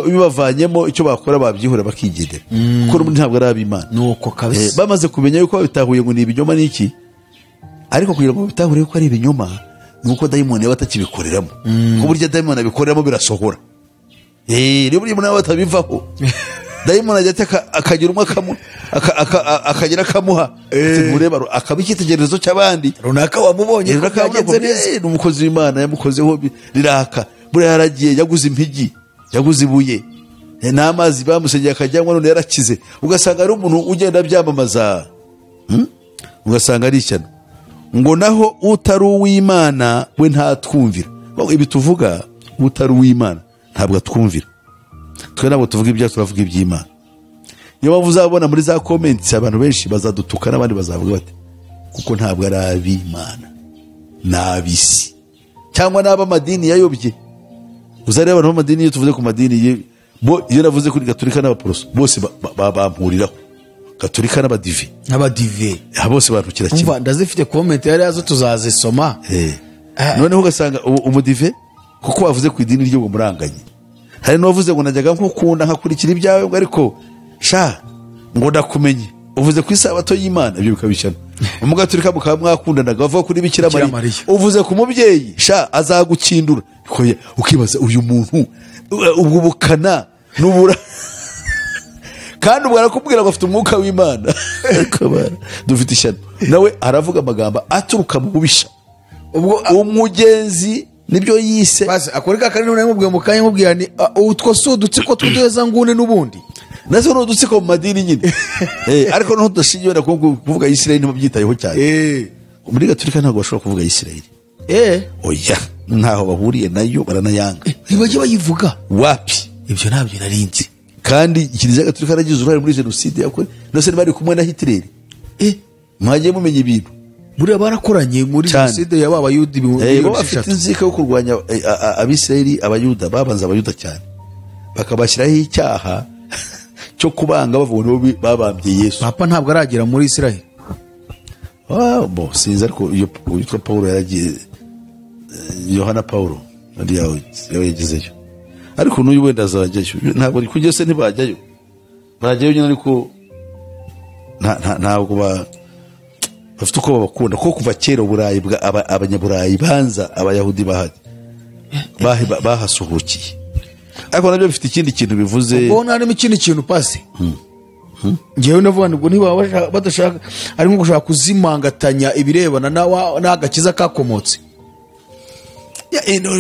bibavanyemo icyo bakora babyihura bakigendera. Kuko n'ubundi ntabwo ari ab'Imana. Nuko kabisa. Bamaze kumenya yuko bitahuye ngo ni ibinyoma n'iki, ariko kugira ngo bitahure ko ari ibinyoma nuko dayimoni yaba atakibikoreramo. Ku buryo dayimoni abikoreramo birasohora. Rero buri muntu batabivaho. Dayimoni ajya akagira umwe akagira akamuha mureba akaba icyitegererezo cy'abandi runaka wamubonye ko byagenze neza. N'umukozi w'Imana yamukozeho riraka. Buriya yaragiye yaguze impigi, yaguze ibuye, n'amazi bamusengeye akajyanwa none yarakize. Ugasanga ari umuntu ugenda byamamaza. Ugasanga ari ishyano. Ngo naho utari uw'Imana we ntatwumvira. Ibi tuvuga utari uw'Imana ntabwo atwumvira. Twe nabo tuvuga ibyacu turavuga iby'Imana. Niyo mpamvu uzabona muri za comments abantu benshi bazadutuka n'abandi bazavuga bati kuko ntabwo ari ab'Imana n'ab'isi cyangwa n'abamadini yayobye. Uzareba abantu b'amadini iyo tuvuze ku madini ye iyo navuze kuri Gatolika n'Abaporoso bose bampuriraho. Gatolika n'Abadive bose bantukira kimwe. Umva ndazifite comment yari yazo tuzazisoma. Noneho ugasanga umudive kuko wavuze ku idini ryo muranganye. Hari n'uwavuze ngo najyaga nkukunda nkakurikira ibyawe ngo ariko sha ngo ndakumenye. Uvuze ku isabato y'Imana ibyo bikabishyana. Umugaturika mukaba mwakundanaga bavuga kuri Bikira Mariya. Uvuze ku mubyeyi sha azagukindura. Ukibaza uyu muntu ubwo bukana n'ubura kandi ubwo arakubwira ngo afite umwuka w'Imana. Dufite ishyano. Nawe aravuga amagambo aturuka mu bubisha. Ubwo umugenzi nibyo yise base akoreka kandi none mubwiye mukanye mubwiye ni utwo so dutsiko twudeza ngune n'ubundi nazo no dutsiko mu madini nyine. Ariko no tudashingiye na kuvuga Isirayeli ntibabyitayeho cyane. Muri Gatolika ntabwo bashobora kuvuga Isirayeli. Oya ntaho bahuriye nayo baranayanga. Ntibajye bayivuga wapi. Ibyo ntabyo narinzi. Kandi Kiliziya Gatolika yaragize uruhare muri jenoside yakoze. Nose bari kumwe na Hitler. Mwagiye mumenye ibintu. Buriya barakoranye muri jenoside yaba abayudi bafite inzika yo kurwanya Abisirayeli. Abayuda babanza abayuda cyane bakabashyiraho icyaha cyo kubanga bavuga babambye Yesu. Papa ntabwo aragera muri Isirayeli. Bo sinzi ariko yitwa Paulo yaragiye, Yohana Paulo yagezeyo, ariko n'uyu wenda azajyayo. Ntabwo ari kugeze ntibajyayo, bajyayo nyine ariko ntabwo bafite uko babakunda kuko kuva kera Uburayi abanyaburayi banza Abayahudi bahasuhukiye. Ariko nabyo bifite ikindi kintu bivuze. Ubona harimo ikindi kintu pasi. Ngewe navuga ngo niba badashaka ari nko gushaka kuzimangatanya ibirebana n'agakiza kakomotse.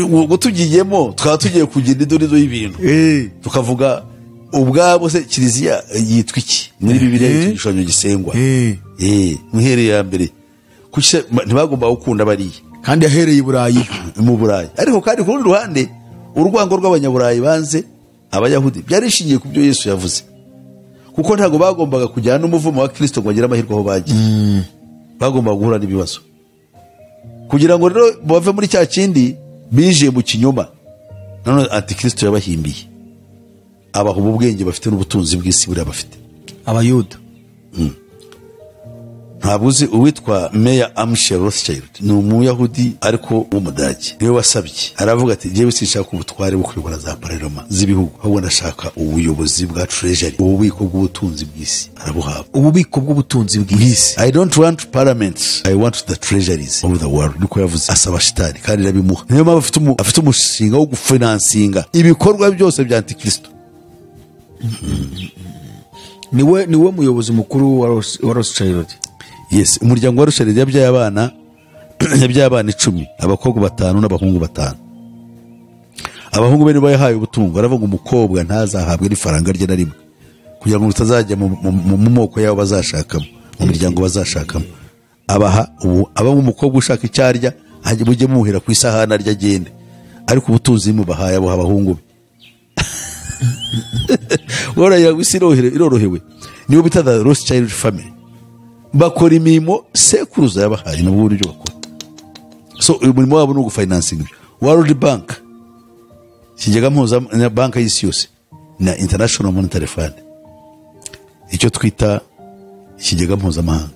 Ngo tugiyemo twaba tugiye kugira idorido y'ibintu tukavuga ubwabo se Kiliziya yitwa iki muri Bibiliya y'igishushanyo gisengwa. Muhereye ya mbere kuki ntibagomba gukunda bariya kandi yahereye Iburayi mu Burayi. Ariko kandi ku rundi ruhande urwango rw'abanyaburayi banze Abayahudi byarishingiye ku byo Yesu yavuze, kuko ntago bagombaga kujyana n'umuvumo wa Kristo ngo bagire amahirwe aho bagiye. Bagombaga guhura n'ibibazo kugira ngo rero bave muri cya kindi bije mu kinyoma. None Antikristo yabahimbiye abaha ubwenge bafite n'ubutunzi bw'isi buriya bafite Abayuda. ntabwo uzi uwitwa Meyer Amschel Rothschild ni umuyahudi ariko w'umudage niwe wasabye aravuga ati jewe sinshaka ubutware bwo kuyobora za parlement z'ibihugu ahubwo ndashaka ubuyobozi bwa treasury ububiko bw'ubutunzi bw'isi arabuhabwa ububiko bw'ubutunzi bw'isi. I don't want parliaments, I want the treasuries of the world. Niko yavuze asaba shitani kandi irabimuha. Niyo mpamvu afite umushinga wo gufinansinga ibikorwa byose bya Antikristo. Niwe muyobozi mukuru wa Rothschild. Yes, umuryango wa Rothschild yabyaye abana 10, abakobwa 5 n'abahungu 5. Abahungu be nibo yahaye ubutungo, aravuga umukobwa ntazahabwe n'ifaranga rye na rimwe kugira ngo utazajya mu moko yabo bazashakamo, mu miryango bazashakamo. Aba umukobwa ushaka icyarya hajye mujye muhera ku isahani arya agende, ariko ubutunzi mubahaye abo abahungu be. Wora ya irorohewe nibo bita the Rothschild family, bakora imirimo sekuruza yabahaye mu buryo bakora. So umurimo wabo no gufinancing World Bank, Ikigega Mpuzamahanga banki y'isi yose na International Monetary Fund, icyo twita Ikigega Mpuzamahanga.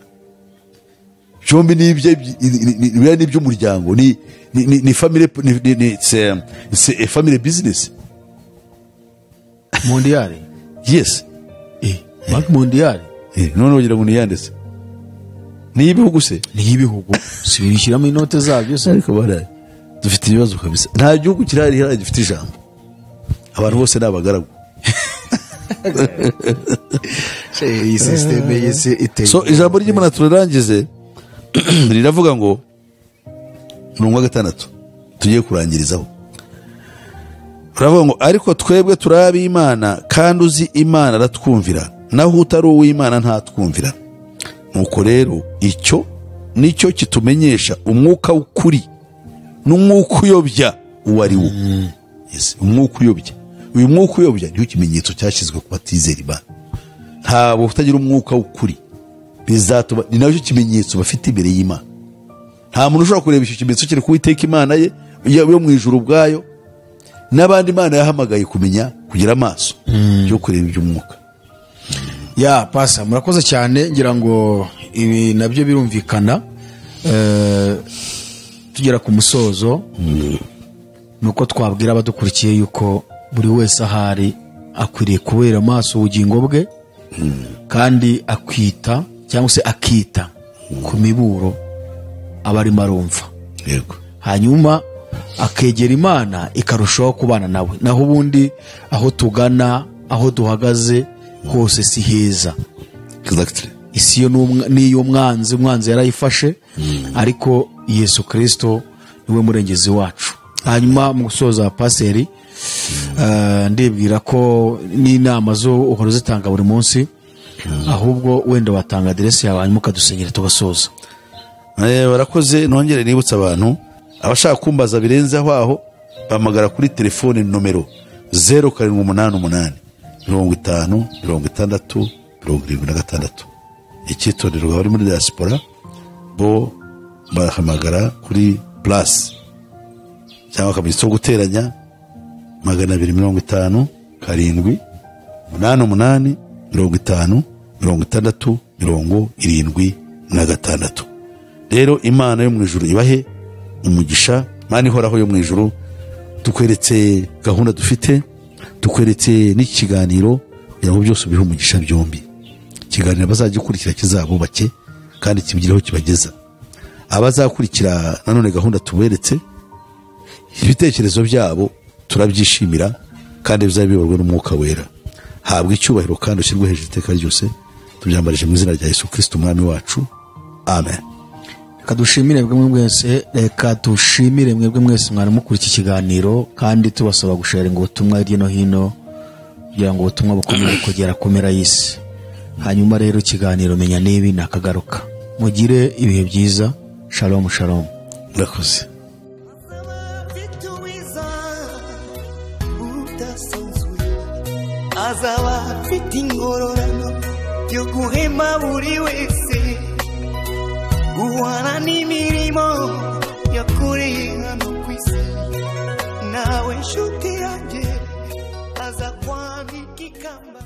Byombi ni by'umuryango, ni family, it's a family business. Mondiale. Yes. Bank Mondiale. None ugira ngo niyandese. Ni ibihugu se? Ni ibihugu. Sibishyiramo inote zabyo se. Ariko bara dufite ibibazo kabisa. Nta gihugu kirari gifite ijambo. Abantu bose nabagaragu. Iyi system yese iteye. So ijambo ry'Imana turarangize riravuga ngo 6 tugiye kurangirizaho. Uravuga ngo ariko twebwe turabi Imana kandi uzi Imana aratwumvira naho utari uw'Imana ntatwumvira. Nuko rero icyo nicyo kitumenyesha umwuka w'ukuri n'umwuka uyobya uwari wo. Yes, umwuka uyobya. Uyu mwuka uyobya niyo kimenyetso cyashyizwe ku batizera Imana. Ntabwo utagira umwuka w'ukuri bizatuma ni nacyo kimenyetso bafite imbere y'Imana. Nta muntu ushobora kureba icyo kimenyetso kiri kuwiteka Imana ye yo mu ijuru ubwayo, n'abandi Imana yahamagaye kumenya kugira amaso yo kureba iby'umwuka. Ya pasa murakoze cyane, ngira ngo ibi nabyo birumvikana. Tugera ku musozo nuko twabwira abadukurikiye yuko buri wese ahari akwiriye kubera amaso ubugingo bwe kandi akwita cyangwa se akita ku miburo abarimo arumva. Yego. Hanyuma akegera Imana ikarushaho kubana nawe. Naho ubundi aho tugana, aho duhagaze hose si heza. Exactly. Isi yo niyo umwanzi yarayifashe, ariko Yesu Kristo niwe murengezi wacu. Hanyuma mu gusoza paseri, ndibwira ko n'inama zo uhora zitanga buri munsi, ahubwo wenda watanga adresse yawe hanyuma ukadusenyera tugasoza. Barakoze. Nongere nibutsa abantu abashaka kumbaza birenze aho bamagara kuri telefone nomero 0788 50 60 76. Icyitondero bari muri diaspora bo bahamagara kuri plus cyangwa kabisa guteranya 250 7 88 50 60 76. Rero Imana yo mu ijuru ibahe umugisha. Imana ihoraho yo mu ijuru, tukweretse gahunda dufite, tukweretse n'ikiganiro kugira ngo byose bihe umugisha byombi. Ikiganiro bazagikurikira kizabubake kandi kibigireho kibageza. Abazakurikira nanone gahunda tuberetse, ibitekerezo byabo turabyishimira kandi bizabiyoborwa n'umwuka wera. Habwa icyubahiro kandi ushyirwe hejuru iteka ryose. Tubyambarije mu izina rya Yesu Kristo umwami wacu. Amen. Kadushimire mwebwe mwese mwari mukuri iki kiganiro, kandi tubasaba gusharinga ubutumwa hirya no hino kugira ngo ubutumwa bukomeye kugera ku mpera y'isi. Hanyuma rero ikiganiro menya nibi nakagaruka. Mugire ibihe byiza. Shalom shalom. Murakoze. Azaba afite ingororano yo guhema buri wese, guhana n'imirimo yakoreye hano ku isi. Nawe nshuti yanjye aza kwambika ikamba.